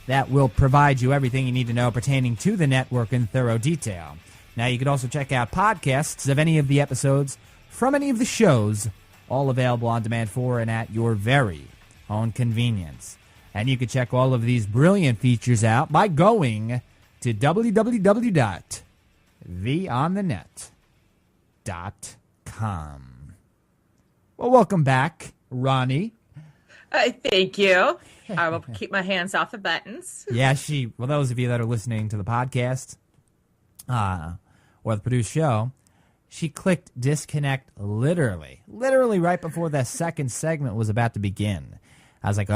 that will provide you everything you need to know pertaining to the network in thorough detail. Now, you can also check out podcasts of any of the episodes from any of the shows, all available on demand for and at your very own convenience. And you can check all of these brilliant features out by going to www.theonthenet.com. Well, welcome back, Ronnie. Thank you. I will keep my hands off the buttons. Yeah, well, those of you that are listening to the podcast or the produced show, she clicked disconnect literally right before that second segment was about to begin. I was like,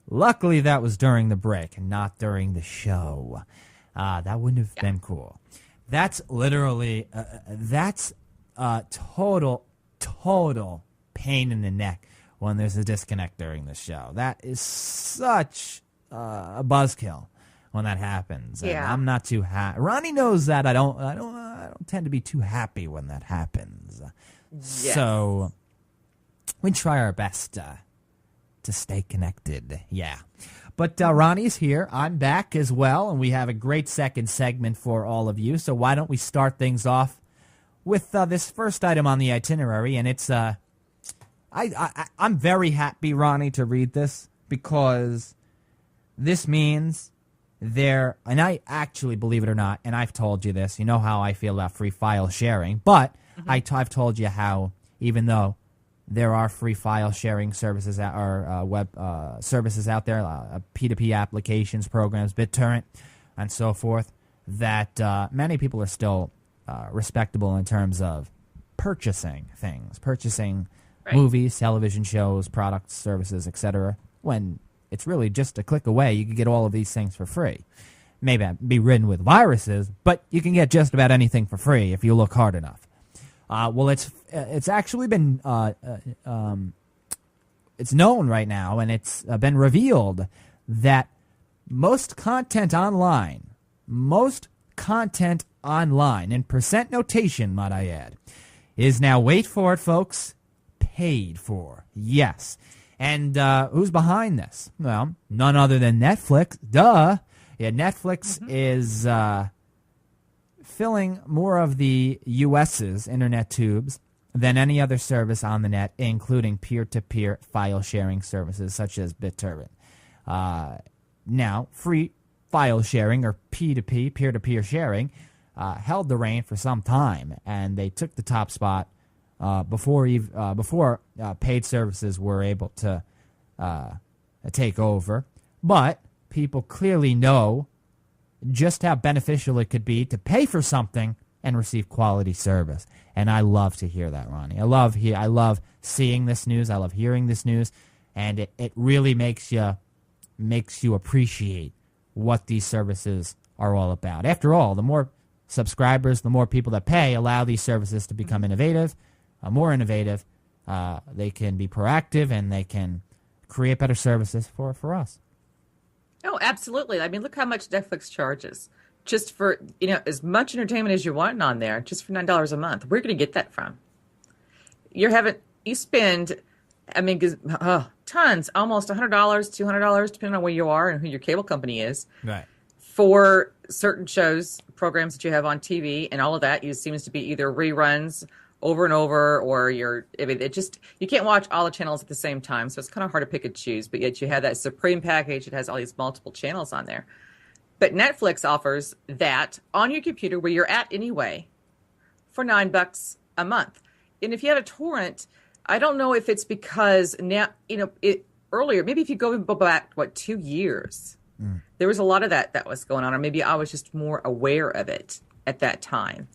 luckily that was during the break and not during the show. That wouldn't have been cool. That's literally, total pain in the neck when there's a disconnect during the show. That is such a buzzkill when that happens. And Yeah. I'm not too happy. Ronnie knows that I don't tend to be too happy when that happens. Yes. So we try our best to stay connected. Yeah. But Ronnie's here. I'm back as well, and we have a great second segment for all of you. So why don't we start things off with this first item on the itinerary, and it's I'm very happy, Ronnie, to read this, because this means and I actually, believe it or not, and I've told you this, you know how I feel about free file sharing, but I've told you how, even though there are free file sharing services or web services out there, P2P applications, programs, BitTorrent, and so forth, that many people are still respectable in terms of purchasing things, Right. movies, television shows, products, services, etc. When it's really just a click away, you can get all of these things for free. Maybe be ridden with viruses, but you can get just about anything for free if you look hard enough. Well, it's actually been it's known right now, and it's been revealed that most content online, in percent notation, might I add, is now, wait for it, folks, paid for. Yes. And who's behind this? Well, none other than Netflix. Duh. Yeah, Netflix is filling more of the U.S.'s internet tubes than any other service on the net, including peer-to-peer file sharing services such as BitTorrent. Now, free file sharing or P2P, peer-to-peer sharing, held the reign for some time, and they took the top spot before paid services were able to take over. But people clearly know just how beneficial it could be to pay for something and receive quality service. And I love to hear that, Ronnie. I love seeing this news. I love hearing this news, and it really makes you appreciate what these services are all about. After all, the more subscribers, the more people that pay allow these services to become innovative, more innovative. They can be proactive, and they can create better services for us. Oh, absolutely. I mean, look how much Netflix charges just for, as much entertainment as you want on there, just for $9 a month. Where are you going to get that from? You spend, tons, almost $100, $200, depending on where you are and who your cable company is. Right. For certain shows, programs that you have on TV, and all of that seems to be either reruns over and over, or you can't watch all the channels at the same time, so it's kind of hard to pick and choose, but yet you have that Supreme package. It has all these multiple channels on there. But Netflix offers that on your computer where you're at anyway for $9 a month. And if you have a torrent, I don't know if it's because now, earlier, maybe if you go back, 2 years, there was a lot of that was going on, or maybe I was just more aware of it at that time.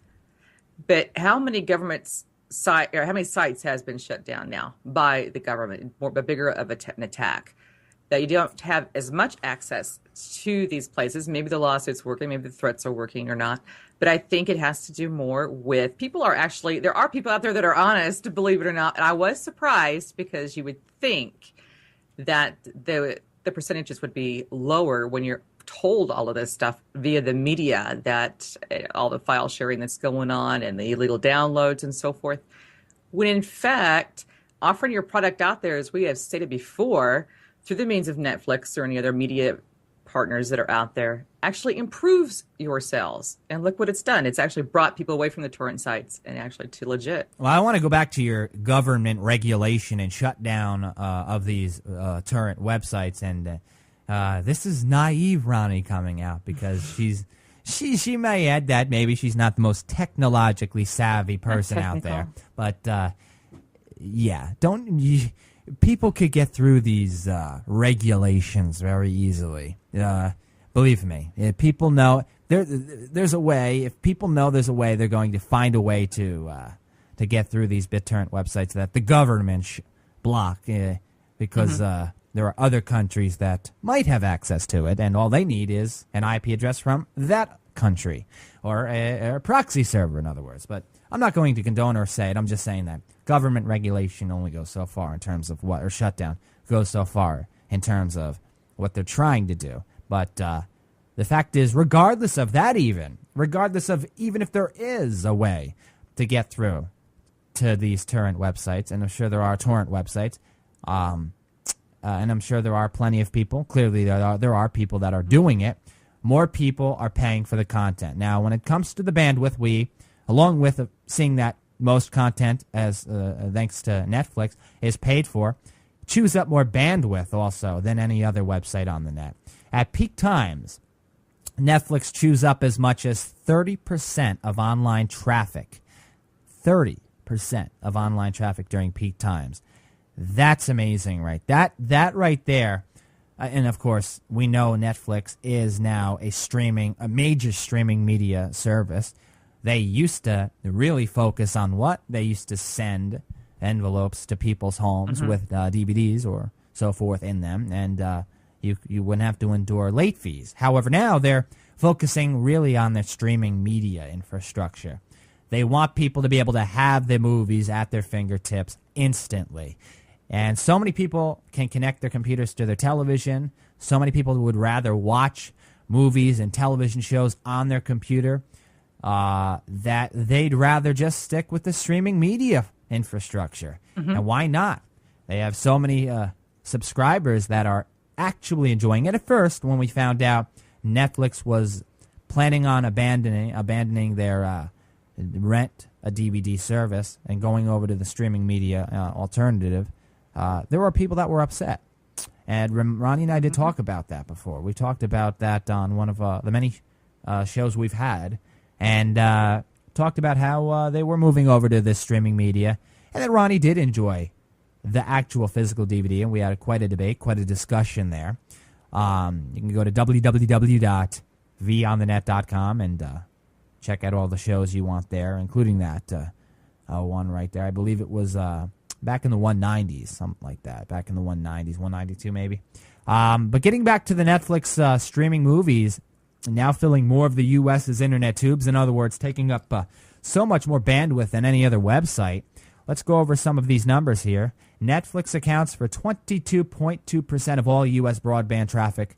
But how many how many sites has been shut down now by the government, bigger of an attack, that you don't have as much access to these places? Maybe the lawsuit's working, maybe the threats are working or not. But I think it has to do more with there are people out there that are honest, believe it or not. And I was surprised, because you would think that the percentages would be lower when you're told all of this stuff via the media, that all the file sharing that's going on and the illegal downloads and so forth, when in fact offering your product out there, as we have stated before, through the means of Netflix or any other media partners that are out there, actually improves your sales. And look what it's done. It's actually brought people away from the torrent sites and actually to legit. Well, I want to go back to your government regulation and shutdown of these torrent websites, and this is naive Ronnie coming out, because she may add that maybe she's not the most technologically savvy person out there, but people could get through these regulations very easily. Believe me, if people know there's a way. If people know there's a way, they're going to find a way to get through these BitTorrent websites that the government block, because there are other countries that might have access to it, and all they need is an IP address from that country, or a proxy server, in other words. But I'm not going to condone or say it. I'm just saying that government regulation only goes so far in terms of or shutdown goes so far in terms of what they're trying to do. But the fact is, regardless of even if there is a way to get through to these torrent websites, and I'm sure there are torrent websites, and I'm sure there are plenty of people. Clearly, there are people that are doing it. More people are paying for the content. Now, when it comes to the bandwidth, we, along with seeing that most content, as thanks to Netflix, is paid for, chews up more bandwidth also than any other website on the net. At peak times, Netflix chews up as much as 30% of online traffic. 30% of online traffic during peak times. That's amazing, right? That right there, and of course, we know Netflix is now a major streaming media service. They used to really focus on what? They used to send envelopes to people's homes with DVDs or so forth in them, and you wouldn't have to endure late fees. However, now they're focusing really on their streaming media infrastructure. They want people to be able to have their movies at their fingertips instantly. And so many people can connect their computers to their television. So many people would rather watch movies and television shows on their computer that they'd rather just stick with the streaming media infrastructure. And why not? They have so many subscribers that are actually enjoying it. At first, when we found out Netflix was planning on abandoning their rent a DVD service and going over to the streaming media alternative, there were people that were upset. And Ronnie and I did talk about that before. We talked about that on one of the many shows we've had, and talked about how they were moving over to this streaming media, and that Ronnie did enjoy the actual physical DVD, and we had quite a debate, quite a discussion there. You can go to www.vonthenet.com and check out all the shows you want there, including that one right there. I believe it was back in the 190s, something like that. Back in the 190s, 192 maybe. But getting back to the Netflix streaming movies, now filling more of the U.S.'s internet tubes, in other words, taking up so much more bandwidth than any other website. Let's go over some of these numbers here. Netflix accounts for 22.2% of all U.S. broadband traffic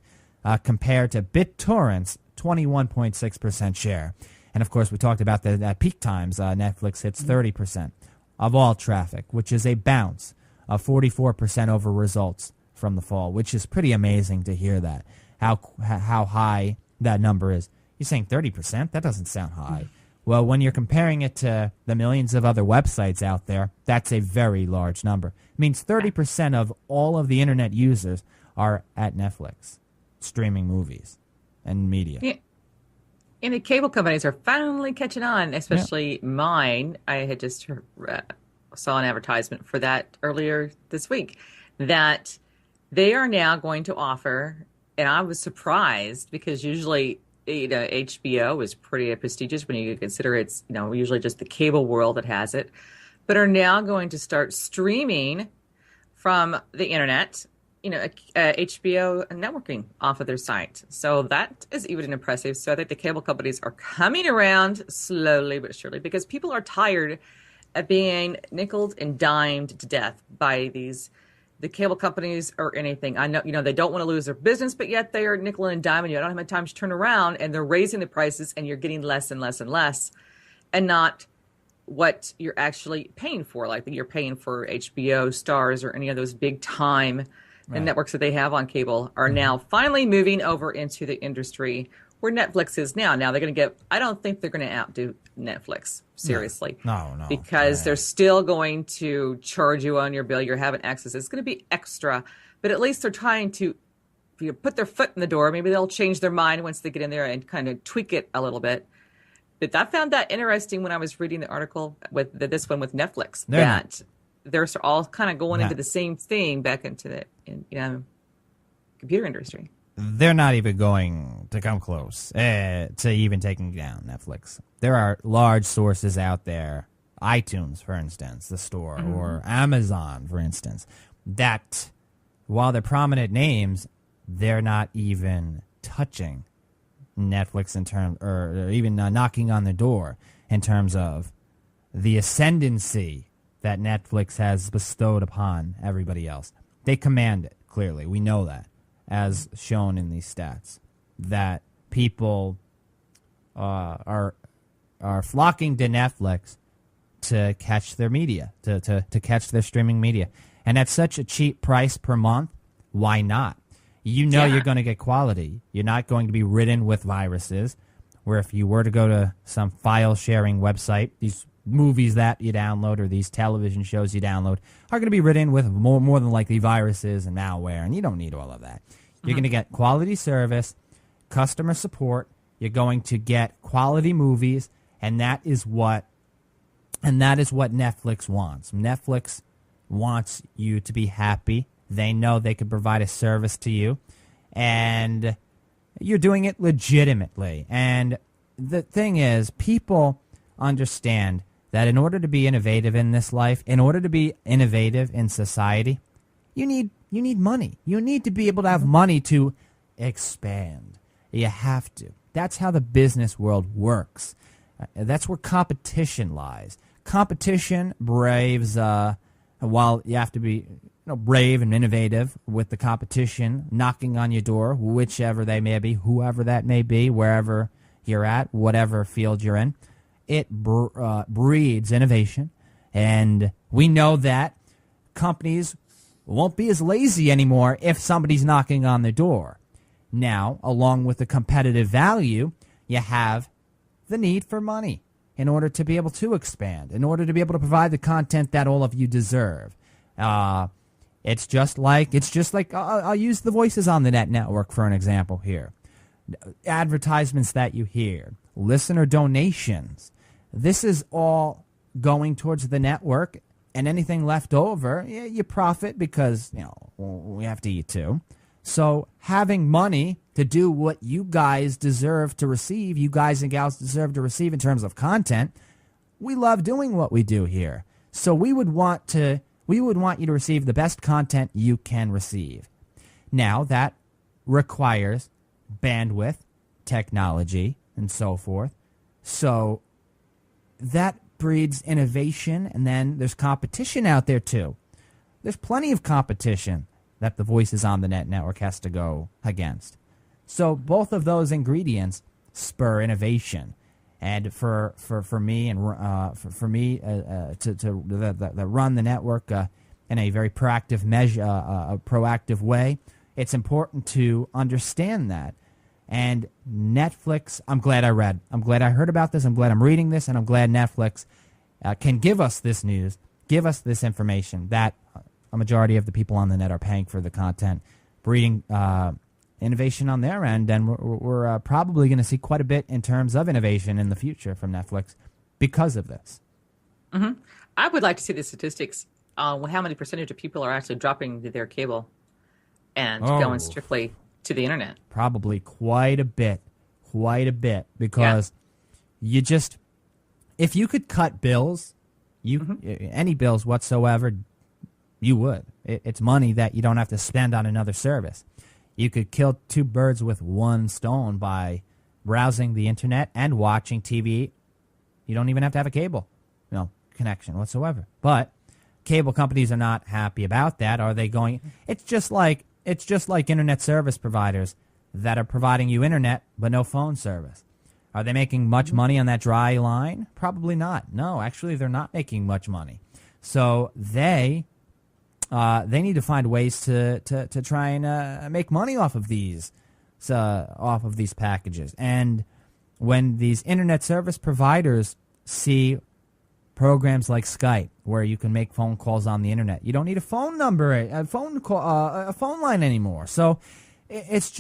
compared to BitTorrent's 21.6% share. And, of course, we talked about that at peak times. Netflix hits 30% of all traffic, which is a bounce of 44% over results from the fall, which is pretty amazing to hear that, how high that number is. You're saying 30%? That doesn't sound high. Well, when you're comparing it to the millions of other websites out there, that's a very large number. It means 30% of all of the internet users are at Netflix, streaming movies and media. Yeah. And the cable companies are finally catching on, especially mine. I had just saw an advertisement for that earlier this week, that they are now going to offer, and I was surprised because usually HBO is pretty prestigious when you consider it's usually just the cable world that has it, but are now going to start streaming from the internet, HBO networking off of their site. So that is even impressive. So I think the cable companies are coming around slowly but surely, because people are tired of being nickeled and dimed to death by the cable companies or anything. I know, they don't want to lose their business, but yet they are nickel and diming you. I don't have much time to turn around, and they're raising the prices, and you're getting less and less and less, and not what you're actually paying for. Like you're paying for HBO, Stars, or any of those big time networks that they have on cable are now finally moving over into the industry where Netflix is now. Now they're going to I don't think they're going to outdo Netflix. Seriously. No. Because they're still going to charge you on your bill. You're having access. It's going to be extra, but at least they're trying to put their foot in the door. Maybe they'll change their mind once they get in there and kind of tweak it a little bit. But I found that interesting when I was reading the article with this one with Netflix, they're all kind of going into the same thing back into the computer industry. They're not even going to come close to even taking down Netflix. There are large sources out there, iTunes, for instance, the store, or Amazon, for instance, that while they're prominent names, they're not even touching Netflix in terms, or even knocking on the door in terms of the ascendancy that Netflix has bestowed upon everybody else. They command it, clearly. We know that, as shown in these stats, that people are flocking to Netflix to catch their media, to catch their streaming media. And at such a cheap price per month, why not? You're going to get quality. You're not going to be ridden with viruses, where if you were to go to some file-sharing website, these movies that you download or these television shows you download are going to be ridden with more than likely viruses and malware, and you don't need all of that. You're going to get quality service, customer support. You're going to get quality movies, and that is what Netflix wants. Netflix wants you to be happy. They know they can provide a service to you, and you're doing it legitimately. And the thing is, people understand that in order to be innovative in this life, in order to be innovative in society, you need money. You need to be able to have money to expand. You have to. That's how the business world works. That's where competition lies. Competition braves, while you have to be brave and innovative with the competition knocking on your door, whichever they may be, whoever that may be, wherever you're at, whatever field you're in. It breeds innovation, and we know that companies won't be as lazy anymore if somebody's knocking on the door. Now, along with the competitive value, you have the need for money in order to be able to expand, in order to be able to provide the content that all of you deserve. It's just like I'll use the Voices on the Net network for an example here. Advertisements that you hear, listener donations. This is all going towards the network, and anything left over, you profit because we have to eat too. So having money to do what you guys deserve to receive, you guys and gals deserve to receive in terms of content, we love doing what we do here. So we would want you to receive the best content you can receive. Now that requires bandwidth, technology, and so forth. So that breeds innovation, and then there's competition out there too. There's plenty of competition that the Voices on the Net network has to go against. So both of those ingredients spur innovation. And for me and to run the network in a very proactive proactive way, it's important to understand that. And Netflix, I'm glad I heard about this. I'm glad I'm reading this, and I'm glad Netflix can give us this news, give us this information that a majority of the people on the net are paying for the content, breeding innovation on their end, and we're probably going to see quite a bit in terms of innovation in the future from Netflix because of this. Mm-hmm. I would like to see the statistics on how many percentage of people are actually dropping their cable and going strictly to the internet. Probably quite a bit, because you just, if you could cut bills, any bills whatsoever, you would. It's money that you don't have to spend on another service. You could kill two birds with one stone by browsing the internet and watching TV. You don't even have to have a cable, connection whatsoever. But cable companies are not happy about that. Are they going? It's just like internet service providers that are providing you internet but no phone service. Are they making much money on that dry line? Probably not. No, actually, they're not making much money. So they need to find ways to try and make money off of these packages. And when these internet service providers see programs like Skype, where you can make phone calls on the internet, you don't need a phone number, a phone line anymore. So it's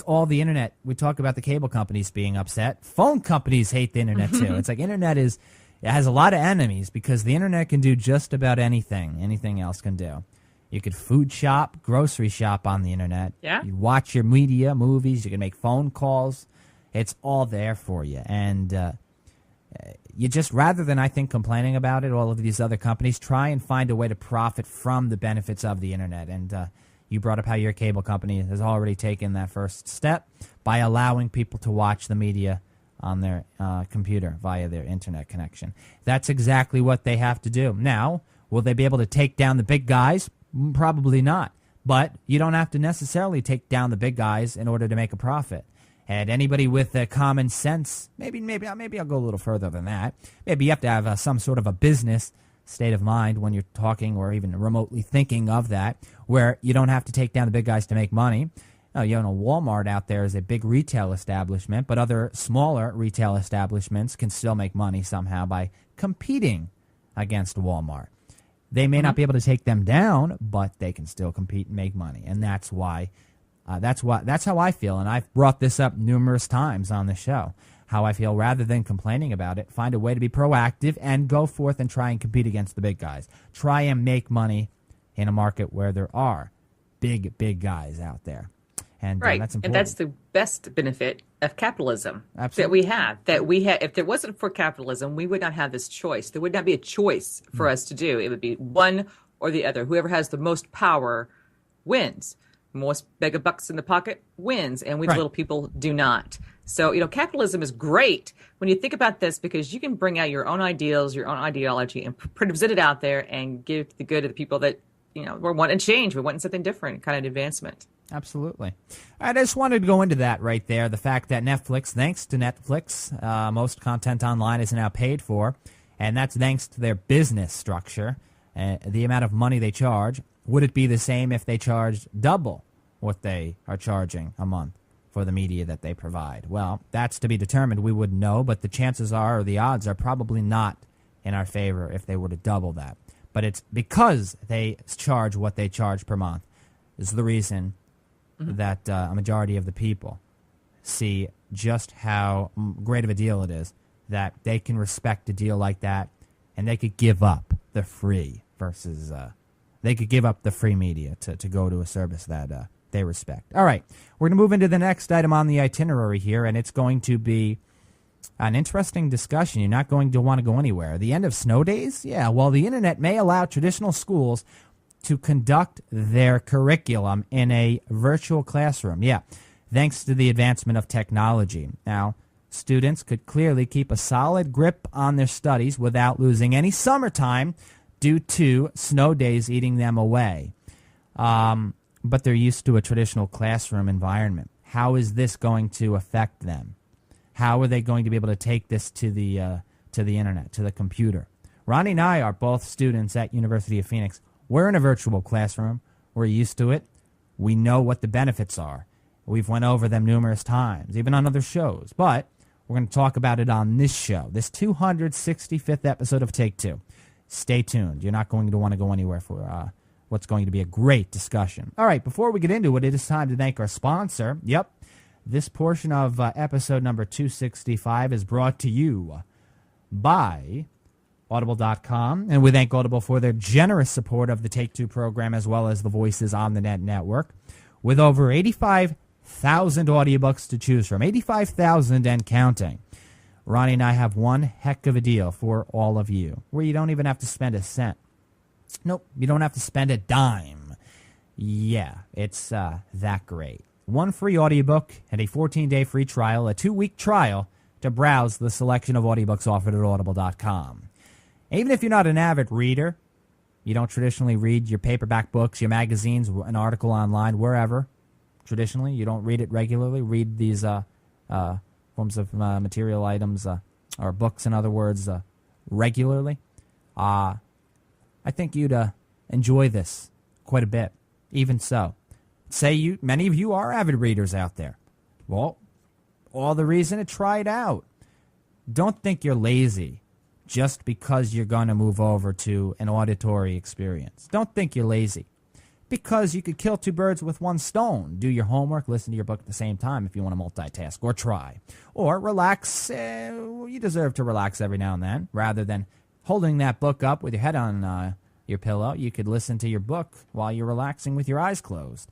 all the internet. We talk about the cable companies being upset. Phone companies hate the internet too. It's like it has a lot of enemies because the internet can do just about anything else can do. You could food shop, grocery shop on the internet. Yeah. You watch your media, movies. You can make phone calls. It's all there for you. And you just, rather than, I think, complaining about it, all of these other companies try and find a way to profit from the benefits of the internet. And you brought up how your cable company has already taken that first step by allowing people to watch the media on their computer via their internet connection. That's exactly what they have to do. Now, will they be able to take down the big guys? Probably not. But you don't have to necessarily take down the big guys in order to make a profit. And anybody with common sense, maybe I'll go a little further than that. Maybe you have to have some sort of a business state of mind when you're talking or even remotely thinking of that, where you don't have to take down the big guys to make money. Walmart out there is a big retail establishment, but other smaller retail establishments can still make money somehow by competing against Walmart. They may not be able to take them down, but they can still compete and make money, and that's how I feel. And I've brought this up numerous times on the show. How I feel, rather than complaining about it, find a way to be proactive and go forth and try and compete against the big guys. Try and make money in a market where there are big guys out there. And that's important. And that's the best benefit of capitalism. Absolutely. that we have. If there wasn't for capitalism, we would not have this choice. There would not be a choice for us to do. It would be one or the other. Whoever has the most power wins. Most mega bucks in the pocket wins, and we the little people do not. So, capitalism is great when you think about this, because you can bring out your own ideals, your own ideology, and present it out there and give the good of the people that, we're wanting change. We're wanting something different, kind of advancement. Absolutely. All right, I just wanted to go into that right there, the fact that thanks to Netflix, most content online is now paid for, and that's thanks to their business structure, the amount of money they charge. Would it be the same if they charged double what they are charging a month for the media that they provide? Well, that's to be determined. We wouldn't know, but the chances are, or the odds are probably not in our favor if they were to double that. But it's because they charge what they charge per month is the reason that a majority of the people see just how great of a deal it is that they can respect a deal like that, and they could give up the free versus they could give up the free media to go to a service that they respect. All right, we're going to move into the next item on the itinerary here, and it's going to be an interesting discussion. You're not going to want to go anywhere. The end of snow days? Yeah, well, the internet may allow traditional schools to conduct their curriculum in a virtual classroom. Yeah, thanks to the advancement of technology. Now, students could clearly keep a solid grip on their studies without losing any summertime due to snow days eating them away. But they're used to a traditional classroom environment. How is this going to affect them? How are they going to be able to take this to the internet, to the computer? Ronnie and I are both students at University of Phoenix. We're in a virtual classroom. We're used to it. We know what the benefits are. We've went over them numerous times, even on other shows. But we're going to talk about it on this show, this 265th episode of Take Two. Stay tuned. You're not going to want to go anywhere for what's going to be a great discussion. All right, before we get into it, it is time to thank our sponsor. Yep, this portion of episode number 265 is brought to you by Audible.com, and we thank Audible for their generous support of the Take Two program as well as the Voices on the Net network. With over 85,000 audiobooks to choose from, 85,000 and counting, Ronnie and I have one heck of a deal for all of you, where you don't even have to spend a cent. Nope, you don't have to spend a dime. Yeah, it's that great. One free audiobook and a 14-day free trial, a 2-week trial to browse the selection of audiobooks offered at Audible.com. Even if you're not an avid reader, you don't traditionally read your paperback books, your magazines, an article online, wherever. Traditionally, you don't read it regularly. Read these forms of material items, or books, in other words, regularly. I think you'd enjoy this quite a bit. Even so, many of you are avid readers out there. Well, all the reason to try it out. Don't think you're lazy just because you're going to move over to an auditory experience. Don't think you're lazy, because you could kill two birds with one stone. Do your homework, listen to your book at the same time if you want to multitask, or try. Or relax. You deserve to relax every now and then. Rather than holding that book up with your head on your pillow, you could listen to your book while you're relaxing with your eyes closed.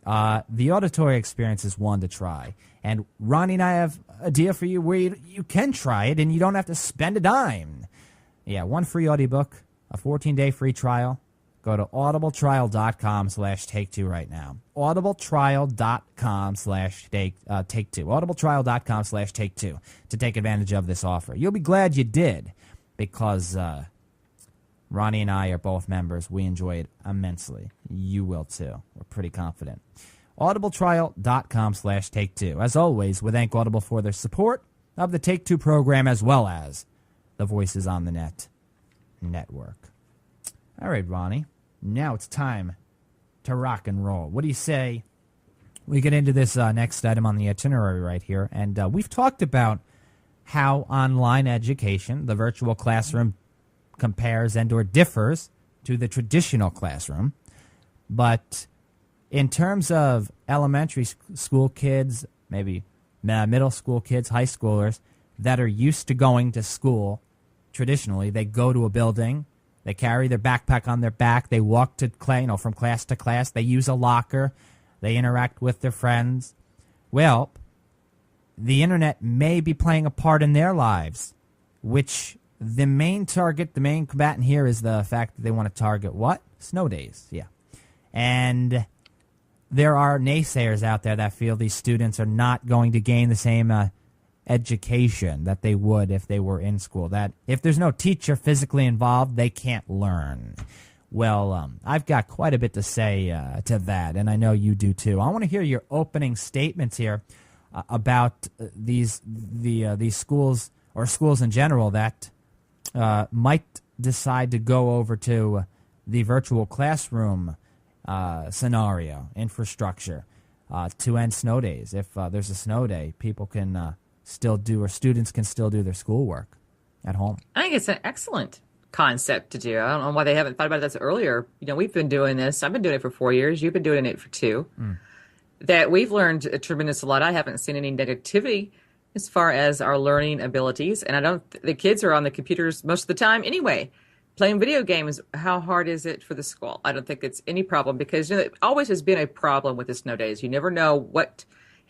The auditory experience is one to try. And Ronnie and I have a deal for you where you can try it and you don't have to spend a dime. Yeah, one free audiobook, a 14-day free trial. Go to audibletrial.com/take2 right now. audibletrial.com/take2. audibletrial.com/take2 to take advantage of this offer. You'll be glad you did, because Ronnie and I are both members. We enjoy it immensely. You will too. We're pretty confident. audibletrial.com/take2. As always, we thank Audible for their support of the Take Two program as well as the Voices on the Net network. All right, Ronnie, now it's time to rock and roll. What do you say we get into this next item on the itinerary right here? And we've talked about how online education, the virtual classroom, compares and or differs to the traditional classroom. But in terms of elementary school kids, maybe middle school kids, high schoolers that are used to going to school traditionally, they go to a building, they carry their backpack on their back, they walk to from class to class, they use a locker, they interact with their friends. Well, the internet may be playing a part in their lives, which the main target, the main combatant here is the fact that they want to target what? Snow days, yeah. And there are naysayers out there that feel these students are not going to gain the same education that they would if they were in school, that if there's no teacher physically involved, they can't learn. Well, I've got quite a bit to say to that, and I know you do too. I want to hear your opening statements here about these schools, or schools in general, that might decide to go over to the virtual classroom scenario, infrastructure, to end snow days. If there's a snow day, people can still do, or students can still do their schoolwork at home. I think it's an excellent concept to do. I don't know why they haven't thought about this earlier. We've been doing this. I've been doing it for 4 years. You've been doing it for 2. That we've learned a tremendous lot. I haven't seen any negativity as far as our learning abilities. And the kids are on the computers most of the time anyway. Playing video games, how hard is it for the school? I don't think it's any problem because it always has been a problem with the snow days. You never know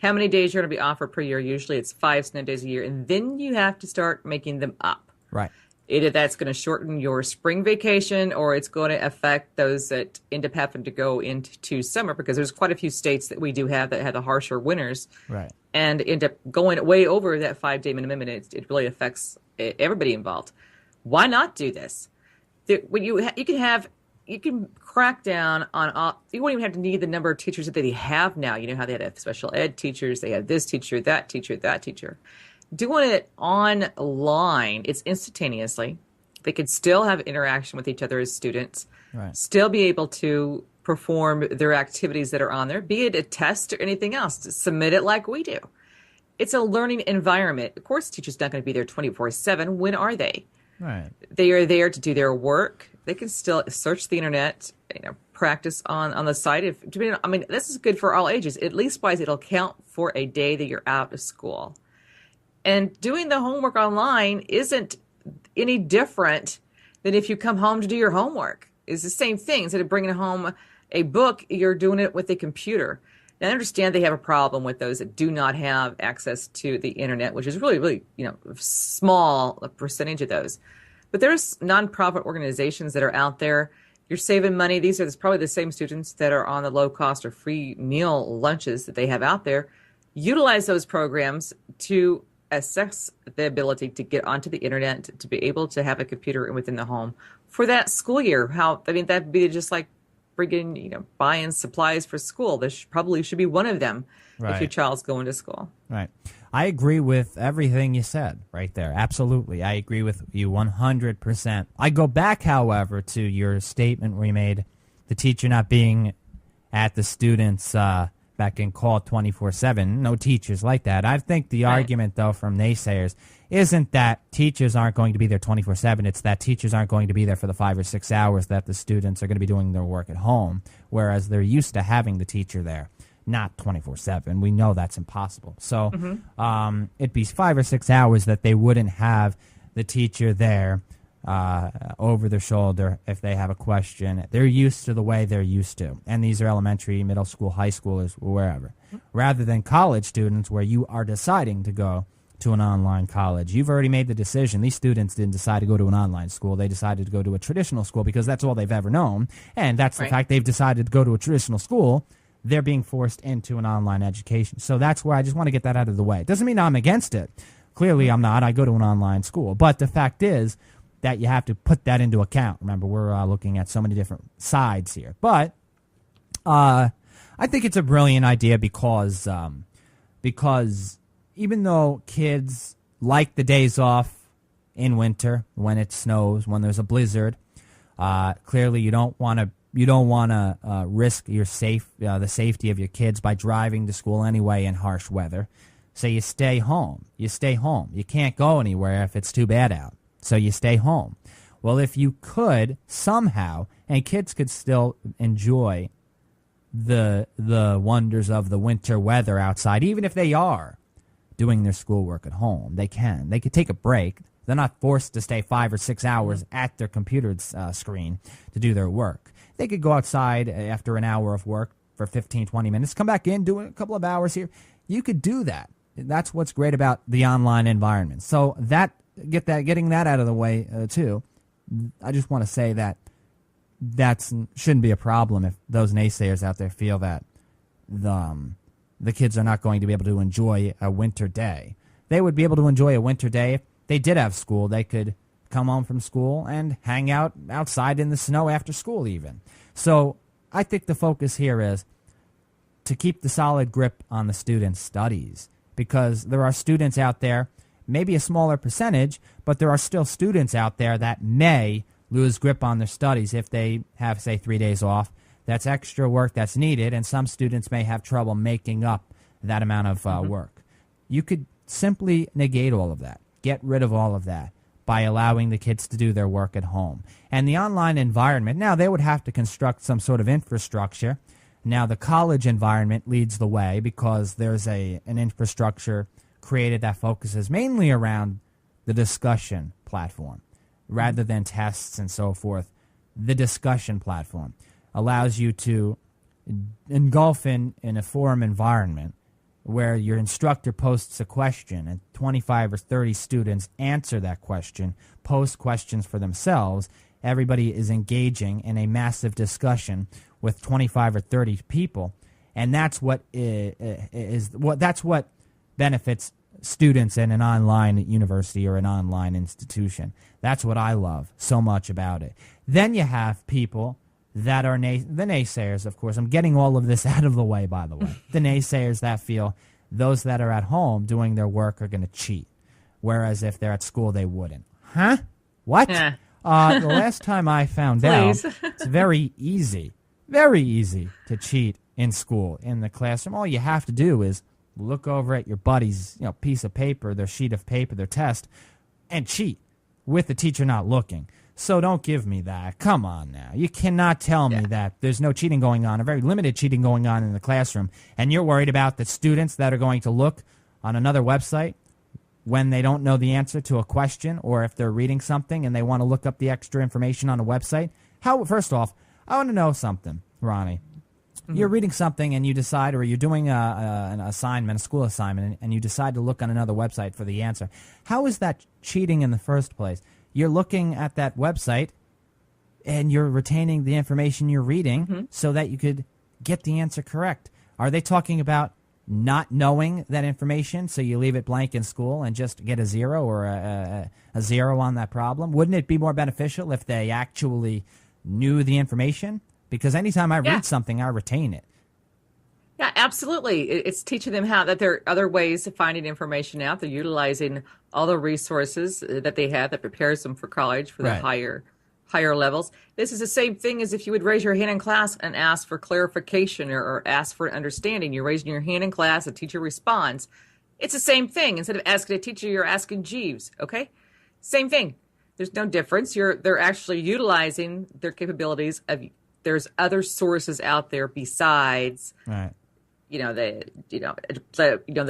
how many days you're going to be offered per year. Usually it's 5 snow days a year, and then you have to start making them up. Right. Either that's going to shorten your spring vacation or it's going to affect those that end up having to go into summer because there's quite a few states that we do have that have the harsher winters. Right. And end up going way over that 5-day minimum, and it really affects everybody involved. Why not do this? When you can crack down on all. You won't even have to need the number of teachers that they have now. You know how they have special ed teachers, they have this teacher, that teacher, that teacher. Doing it online, it's instantaneously. They could still have interaction with each other as students, right. Still be able to perform their activities that are on there, be it a test or anything else, to submit it like we do. It's a learning environment. Of course, teachers not going to be there 24/7. When are they? Right. They are there to do their work. They can still search the internet, practice on the site. This is good for all ages. At least wise, it'll count for a day that you're out of school. And doing the homework online isn't any different than if you come home to do your homework. It's the same thing. Instead of bringing home a book, you're doing it with a computer. And I understand they have a problem with those that do not have access to the internet, which is really, really, a small percentage of those. But there's nonprofit organizations that are out there. You're saving money. These are probably the same students that are on the low cost or free meal lunches that they have out there. Utilize those programs to assess the ability to get onto the internet, to be able to have a computer within the home for that school year. That'd be just like buying supplies for school. This probably should be one of them right. if your child's going to school. Right. I agree with everything you said right there. Absolutely. I agree with you 100%. I go back, however, to your statement where you made the teacher not being at the students back in call 24/7. No teachers like that. I think the argument, though, from naysayers isn't that teachers aren't going to be there 24/7. It's that teachers aren't going to be there for the 5 or 6 hours that the students are going to be doing their work at home, whereas they're used to having the teacher there, not 24/7. We know that's impossible. So it'd be 5 or 6 hours that they wouldn't have the teacher there over their shoulder if they have a question. They're used to the way they're used to. And these are elementary, middle school, high schoolers, wherever. Rather than college students where you are deciding to go to an online college. You've already made the decision. These students didn't decide to go to an online school. They decided to go to a traditional school because that's all they've ever known. And that's the fact they've decided to go to a traditional school. They're being forced into an online education. So that's where I just want to get that out of the way. It doesn't mean I'm against it. Clearly I'm not. I go to an online school. But the fact is that you have to put that into account. Remember, we're looking at so many different sides here. But I think it's a brilliant idea because even though kids like the days off in winter, when it snows, when there's a blizzard, clearly you don't want to risk the safety of your kids by driving to school anyway in harsh weather. So you stay home. You stay home. You can't go anywhere if it's too bad out. So you stay home. Well, if you could somehow, and kids could still enjoy the wonders of the winter weather outside, even if they are doing their schoolwork at home, they can. They could take a break. They're not forced to stay 5 or 6 hours at their computer screen to do their work. They could go outside after an hour of work for 15, 20 minutes, come back in, do a couple of hours here. You could do that. That's what's great about the online environment. So getting that out of the way, too, I just want to say that shouldn't be a problem if those naysayers out there feel that the kids are not going to be able to enjoy a winter day. They would be able to enjoy a winter day if they did have school. They could come home from school and hang out outside in the snow after school even. So I think the focus here is to keep the solid grip on the students' studies, because there are students out there, maybe a smaller percentage, but there are still students out there that may lose grip on their studies if they have, say, 3 days off. That's extra work that's needed, and some students may have trouble making up that amount of work. You could simply negate all of that, get rid of all of that by allowing the kids to do their work at home. And the online environment, now they would have to construct some sort of infrastructure. Now the college environment leads the way because there's an infrastructure created that focuses mainly around the discussion platform rather than tests and so forth. The discussion platform allows you to engulf in a forum environment where your instructor posts a question and 25 or 30 students answer that question, post questions for themselves. Everybody is engaging in a massive discussion with 25 or 30 people, and that's what that's what benefits students in an online university or an online institution. That's what I love so much about it. Then you have people that are the naysayers, of course. I'm getting all of this out of the way, by the way. The naysayers that feel those that are at home doing their work are going to cheat, whereas if they're at school, they wouldn't. Huh? What? Yeah. The last time I found out, it's very easy to cheat in school, in the classroom. All you have to do is look over at your buddy's piece of paper, their sheet of paper, their test, and cheat with the teacher not looking. So don't give me that. Come on now. You cannot tell me that there's no cheating going on, or very limited cheating going on in the classroom, and you're worried about the students that are going to look on another website when they don't know the answer to a question, or if they're reading something and they want to look up the extra information on a website. First off, I want to know something, Ronnie. Mm-hmm. You're reading something and you decide, or you're doing an assignment, a school assignment, and you decide to look on another website for the answer. How is that cheating in the first place? You're looking at that website and you're retaining the information you're reading so that you could get the answer correct. Are they talking about not knowing that information, so you leave it blank in school and just get a 0 or a 0 on that problem? Wouldn't it be more beneficial if they actually knew the information? Because anytime I read something, I retain it. Yeah, absolutely. It's teaching them that there are other ways of finding information out. They're utilizing all the resources that they have that prepares them for college, for the higher levels. This is the same thing as if you would raise your hand in class and ask for clarification or ask for understanding. You're raising your hand in class, the teacher responds. It's the same thing. Instead of asking a teacher, you're asking Jeeves, okay? Same thing. There's no difference. They're actually utilizing their capabilities of. There's other sources out there besides, the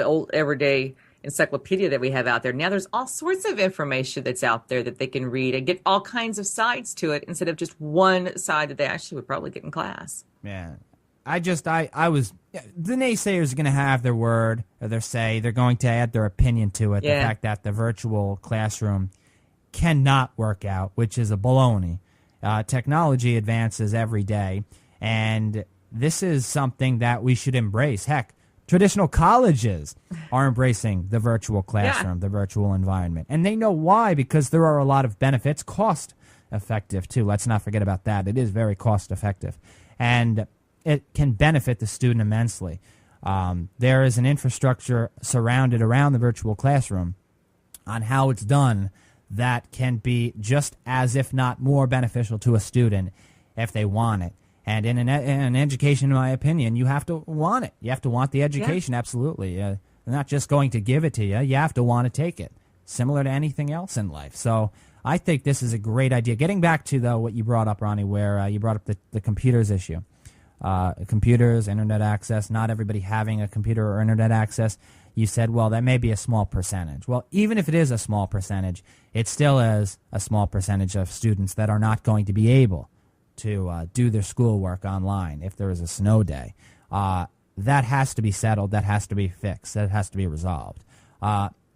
old everyday encyclopedia that we have out there. Now there's all sorts of information that's out there that they can read and get all kinds of sides to it instead of just one side that they actually would probably get in class. Yeah. The naysayers are going to have their word or their say. They're going to add their opinion to it. The fact that the virtual classroom cannot work out, which is a baloney. Technology advances every day, and this is something that we should embrace. Heck, traditional colleges are embracing the virtual classroom, the virtual environment, and they know why, because there are a lot of benefits, cost effective too. Let's not forget about that. It is very cost effective, and it can benefit the student immensely. There is an infrastructure surrounded around the virtual classroom on how it's done that can be just as, if not more, beneficial to a student if they want it. And in an education, in my opinion, you have to want it. You have to want the education, absolutely. They're not just going to give it to you. You have to want to take it, similar to anything else in life. So I think this is a great idea. Getting back to, though, what you brought up, Ronnie, where you brought up the computers issue. Computers, internet access, not everybody having a computer or internet access. You said, well, that may be a small percentage. Well, even if it is a small percentage, it still is a small percentage of students that are not going to be able to do their schoolwork online if there is a snow day. That has to be settled. That has to be fixed. That has to be resolved.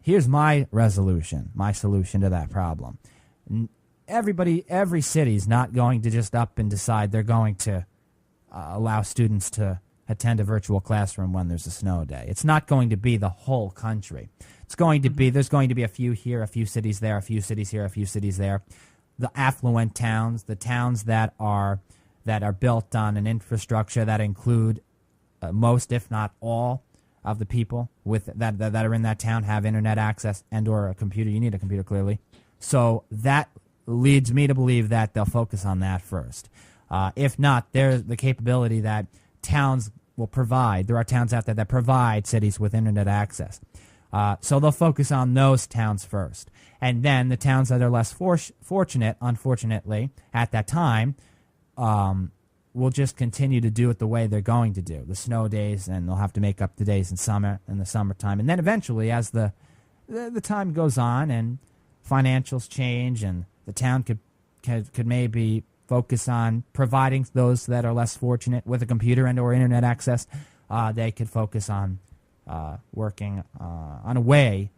Here's my resolution, my solution to that problem. Every city is not going to just up and decide they're going to allow students to attend a virtual classroom when there's a snow day. It's not going to be the whole country. It's going to be, there's going to be a few here, a few cities there, a few cities here, a few cities there. The affluent towns, the towns that are built on an infrastructure that include most, if not all, of the people with that are in that town have internet access and or a computer. You need a computer, clearly. So that leads me to believe that they'll focus on that first. If not, there's the capability that towns will provide. There are towns out there that provide cities with internet access. So they'll focus on those towns first. And then the towns that are less fortunate, unfortunately, at that time, will just continue to do it the way they're going to do. The snow days, and they'll have to make up the days in the summertime. And then eventually, as the time goes on and financials change and the town could maybe focus on providing those that are less fortunate with a computer and or internet access, they could focus on working on a way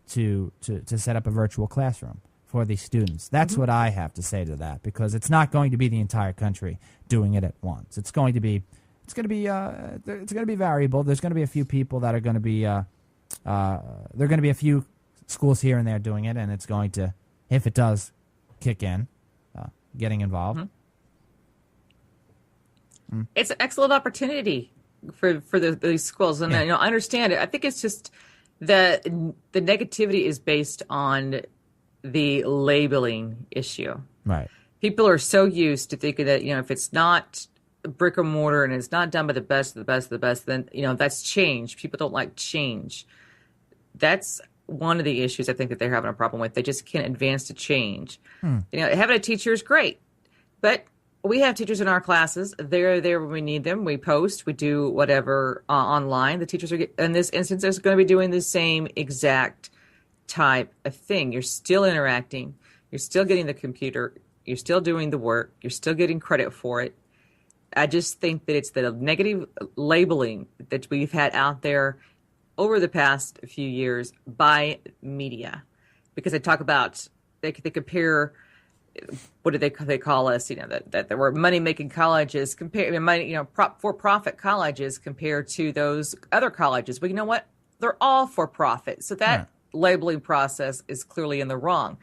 to set up a virtual classroom for these students. That's what I have to say to that, because it's not going to be the entire country doing it at once. It's going to be variable. There's going to be a few people that are going to be there are going to be a few schools here and there doing it, and it's going to, if it does kick in, getting involved. It's an excellent opportunity for these schools, and I understand it. I think it's just the negativity is based on the labeling issue. Right. People are so used to thinking that, if it's not brick and mortar and it's not done by the best of the best of the best, then, that's change. People don't like change. That's one of the issues I think that they're having a problem with. They just can't advance to change. Having a teacher is great, but we have teachers in our classes. They're there when we need them. We post, we do whatever online. The teachers are, in this instance, is going to be doing the same exact type of thing. You're still interacting. You're still getting the computer. You're still doing the work. You're still getting credit for it. I just think that it's the negative labeling that we've had out there over the past few years by media, because they talk about, they compare, what do they call us? That we're money-making colleges, for-profit colleges compared to those other colleges. Well, you know what? They're all for-profit. So that labeling process is clearly in the wrong.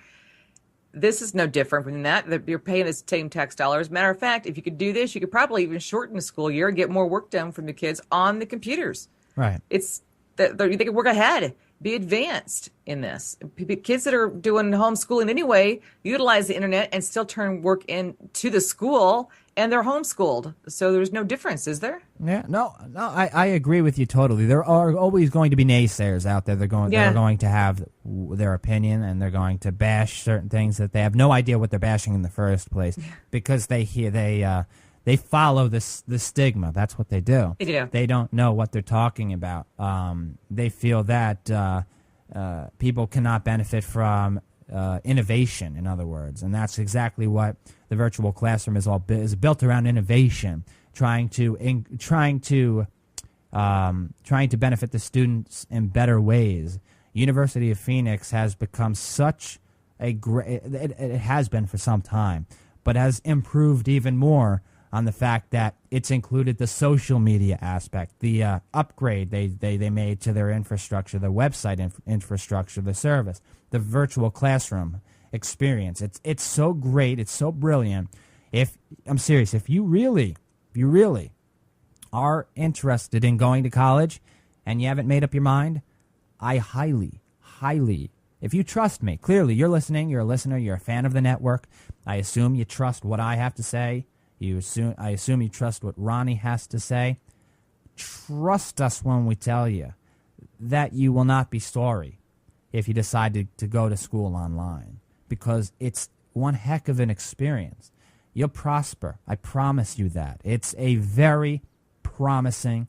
This is no different from that. You're paying the same tax dollars. Matter of fact, if you could do this, you could probably even shorten the school year and get more work done from the kids on the computers. Right. It's that they can work ahead, be advanced in this. Kids that are doing homeschooling anyway utilize the internet and still turn work into the school, and they're homeschooled. So there's no difference, is there? Yeah, no, I agree with you totally. There are always going to be naysayers out there. They're going to have their opinion, and they're going to bash certain things that they have no idea what they're bashing in the first place, because they follow the stigma. That's what they do. They do. They don't know what they're talking about. They feel that people cannot benefit from innovation, in other words, and that's exactly what the virtual classroom is built around: innovation, trying to benefit the students in better ways. University of Phoenix has become such a great. It has been for some time, but has improved even more on the fact that it's included the social media aspect, the upgrade they made to their infrastructure, the website infrastructure, the service, the virtual classroom experience. It's so great, it's so brilliant. I'm serious, if you really are interested in going to college and you haven't made up your mind, I highly, if you trust me, clearly you're listening, you're a listener, you're a fan of the network, I assume you trust what I have to say. I assume you trust what Ronnie has to say. Trust us when we tell you that you will not be sorry if you decide to go to school online, because it's one heck of an experience. You'll prosper. I promise you that. It's a very promising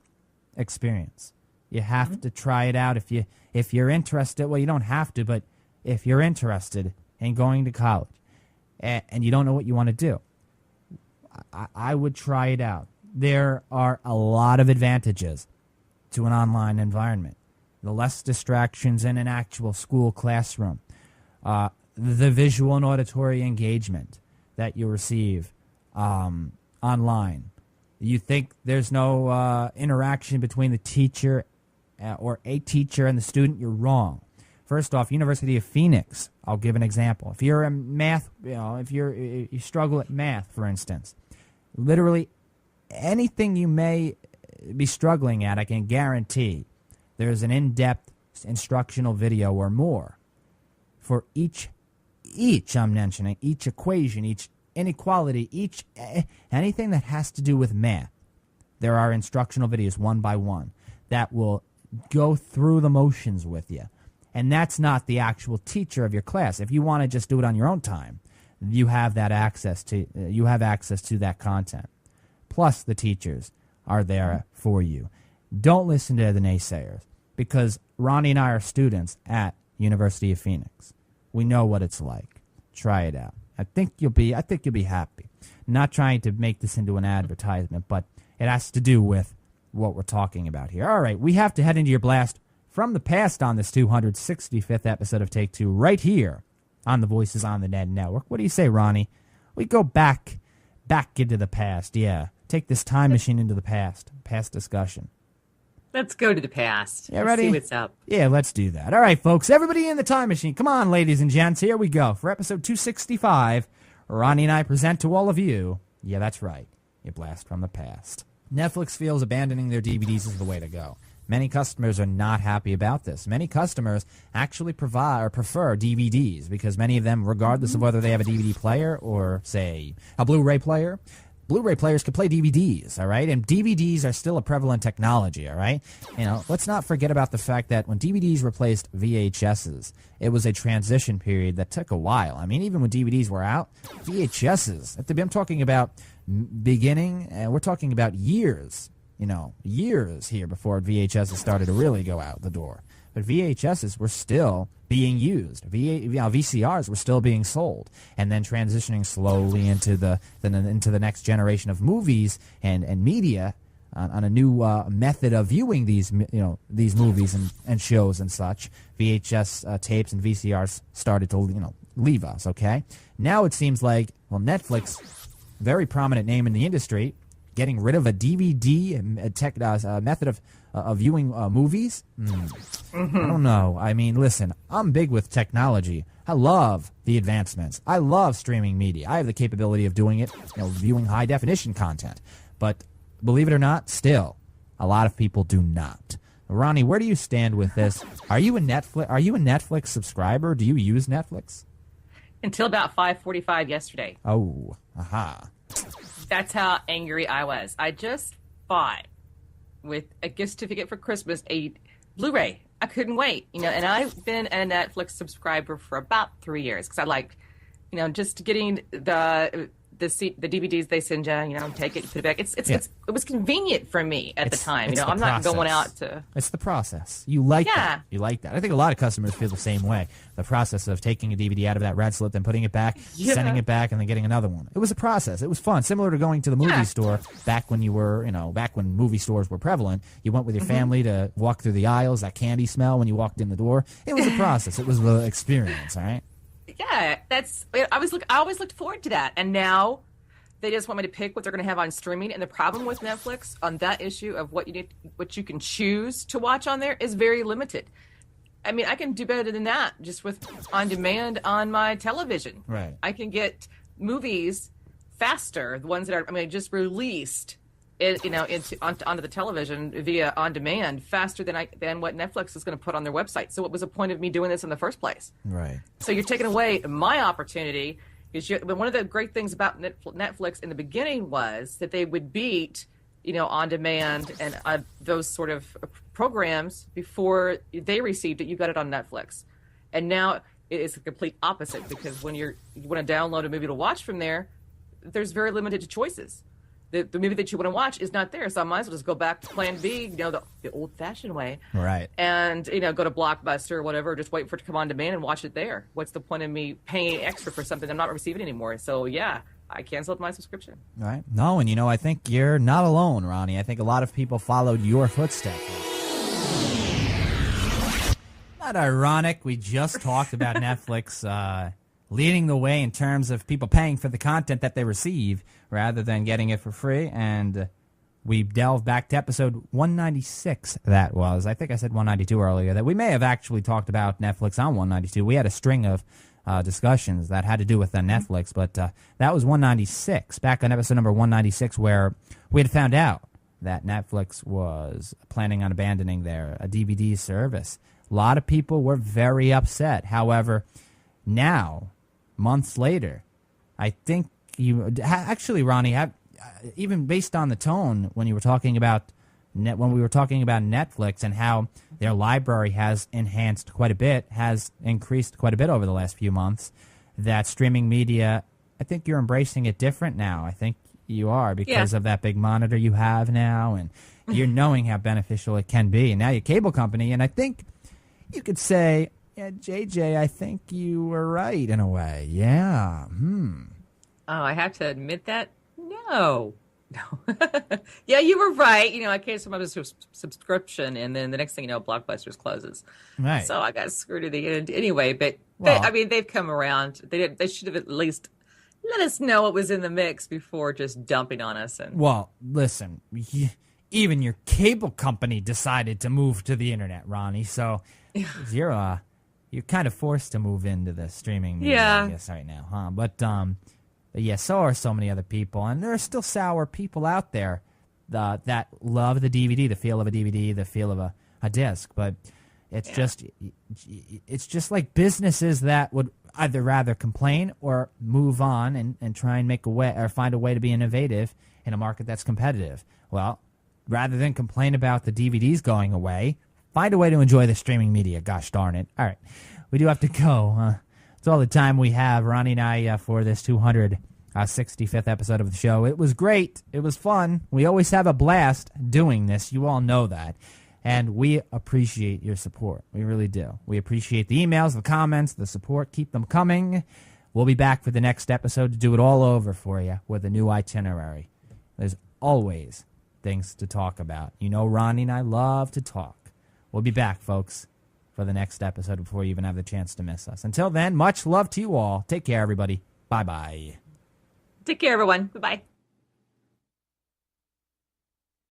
experience. You have to try it out if you're interested. Well, you don't have to, but if you're interested in going to college and you don't know what you want to do, I would try it out. There are a lot of advantages to an online environment. The less distractions in an actual school classroom, the visual and auditory engagement that you receive online. You think there's no interaction between the teacher or a teacher and the student? You're wrong. First off, University of Phoenix, I'll give an example. If you're a math, if you struggle at math, for instance, literally anything you may be struggling at, I can guarantee there's an in-depth instructional video or more for each I'm mentioning, each equation, each inequality, anything that has to do with math. There are instructional videos one by one that will go through the motions with you. And that's not the actual teacher of your class. If you want to just do it on your own time, you have that access to that content. Plus, the teachers are there for you. Don't listen to the naysayers, because Ronnie and I are students at University of Phoenix. We know what it's like. Try it out. I think you'll be happy. Not trying to make this into an advertisement, but it has to do with what we're talking about here. All right, we have to head into your blast from the past on this 265th episode of Take Two, right here on the Voices on the Net Network. What do you say, Ronnie? We go back into the past. Yeah, take this time machine into the past discussion. Let's go to the past. Yeah, ready? See what's up. Yeah, let's do that. All right, folks, everybody in the time machine. Come on, ladies and gents, here we go. For episode 265, Ronnie and I present to all of you, yeah, that's right, a blast from the past. Netflix feels abandoning their DVDs is the way to go. Many customers are not happy about this. Many customers actually prefer DVDs, because many of them, regardless of whether they have a DVD player or, say, a Blu-ray player, Blu-ray players can play DVDs, all right? And DVDs are still a prevalent technology, all right? You know, let's not forget about the fact that when DVDs replaced VHSs, it was a transition period that took a while. I mean, even when DVDs were out, VHSs, I'm talking about beginning, and we're talking about years here before VHSs started to really go out the door. But VHSs were still being used. VCRs were still being sold, and then transitioning slowly into the next generation of movies and media on a new method of viewing these movies and shows and such. VHS tapes and VCRs started to leave us. Okay, now it seems like Netflix, very prominent name in the industry, getting rid of a DVD method of viewing movies? I don't know. I mean, listen, I'm big with technology. I love the advancements. I love streaming media. I have the capability of doing it, viewing high-definition content. But believe it or not, still, a lot of people do not. Ronnie, where do you stand with this? Are you a Netflix subscriber? Do you use Netflix? Until about 5:45 yesterday. Oh, aha. That's how angry I was. I just bought, with a gift certificate for Christmas, a Blu-ray. I couldn't wait, and I've been a Netflix subscriber for about 3 years, because I like, just getting the DVDs they send you, take it, put it back. It was convenient for me at the time. I'm not going out to. It's the process. You like that. You like that. I think a lot of customers feel the same way. The process of taking a DVD out of that red slip, then putting it back, sending it back, and then getting another one. It was a process. It was fun. Similar to going to the movie store back when back when movie stores were prevalent. You went with your family to walk through the aisles, that candy smell when you walked in the door. It was a process. It was the experience, all right? Yeah, I always looked forward to that, and now they just want me to pick what they're going to have on streaming. And the problem with Netflix on that issue of what you can choose to watch on there is very limited. I mean, I can do better than that just with on demand on my television. Right. I can get movies faster, the ones that are just released, onto the television via on demand faster than what Netflix is going to put on their website. So what was the point of me doing this in the first place? Right. So you're taking away my opportunity. But one of the great things about Netflix in the beginning was that they would beat, on demand and those sort of programs before they received it. You got it on Netflix, and now it is the complete opposite, because when you want to download a movie to watch from there, there's very limited choices. The movie that you want to watch is not there, so I might as well just go back to Plan B, the old-fashioned way, right? And go to Blockbuster or whatever, just wait for it to come on demand and watch it there. What's the point of me paying extra for something I'm not receiving anymore? So yeah, I canceled my subscription. Right? No, and I think you're not alone, Ronnie. I think a lot of people followed your footsteps. Not ironic. We just talked about Netflix leading the way in terms of people paying for the content that they receive rather than getting it for free. And we delved back to episode 196, that was. I think I said 192 earlier, that we may have actually talked about Netflix on 192. We had a string of discussions that had to do with Netflix, but that was 196, back on episode number 196, where we had found out that Netflix was planning on abandoning their DVD service. A lot of people were very upset. However, now, months later, I think you actually, Ronnie, even based on the tone when you were talking about when we were talking about Netflix and how their library has enhanced quite a bit, has increased quite a bit over the last few months, that streaming media, I think you're embracing it different now. I think you are because of that big monitor you have now, and you're knowing how beneficial it can be. And now your cable company, and I think you could say, yeah, JJ, I think you were right in a way. Yeah. Oh, I have to admit that? No. No. Yeah, you were right. I canceled my subscription, and then the next thing you know, Blockbusters closes. Right. So I got screwed at the end anyway. But they've come around. They should have at least let us know what was in the mix before just dumping on us. And well, listen, even your cable company decided to move to the internet, Ronnie. So you're kind of forced to move into the streaming media, I guess, right now, huh? But yeah, so are so many other people, and there are still sour people out there that love the DVD, the feel of a DVD, the feel of a disc. But it's just like businesses that would either rather complain or move on and try and make a way or find a way to be innovative in a market that's competitive. Well, rather than complain about the DVDs going away, find a way to enjoy the streaming media. Gosh darn it! All right, we do have to go. It's all the time we have, Ronnie and I, for this 265th episode of the show. It was great. It was fun. We always have a blast doing this. You all know that. And we appreciate your support. We really do. We appreciate the emails, the comments, the support. Keep them coming. We'll be back for the next episode to do it all over for you with a new itinerary. There's always things to talk about. Ronnie and I love to talk. We'll be back, folks, for the next episode before you even have the chance to miss us. Until then, much love to you all. Take care, everybody. Bye-bye. Take care, everyone. Bye-bye.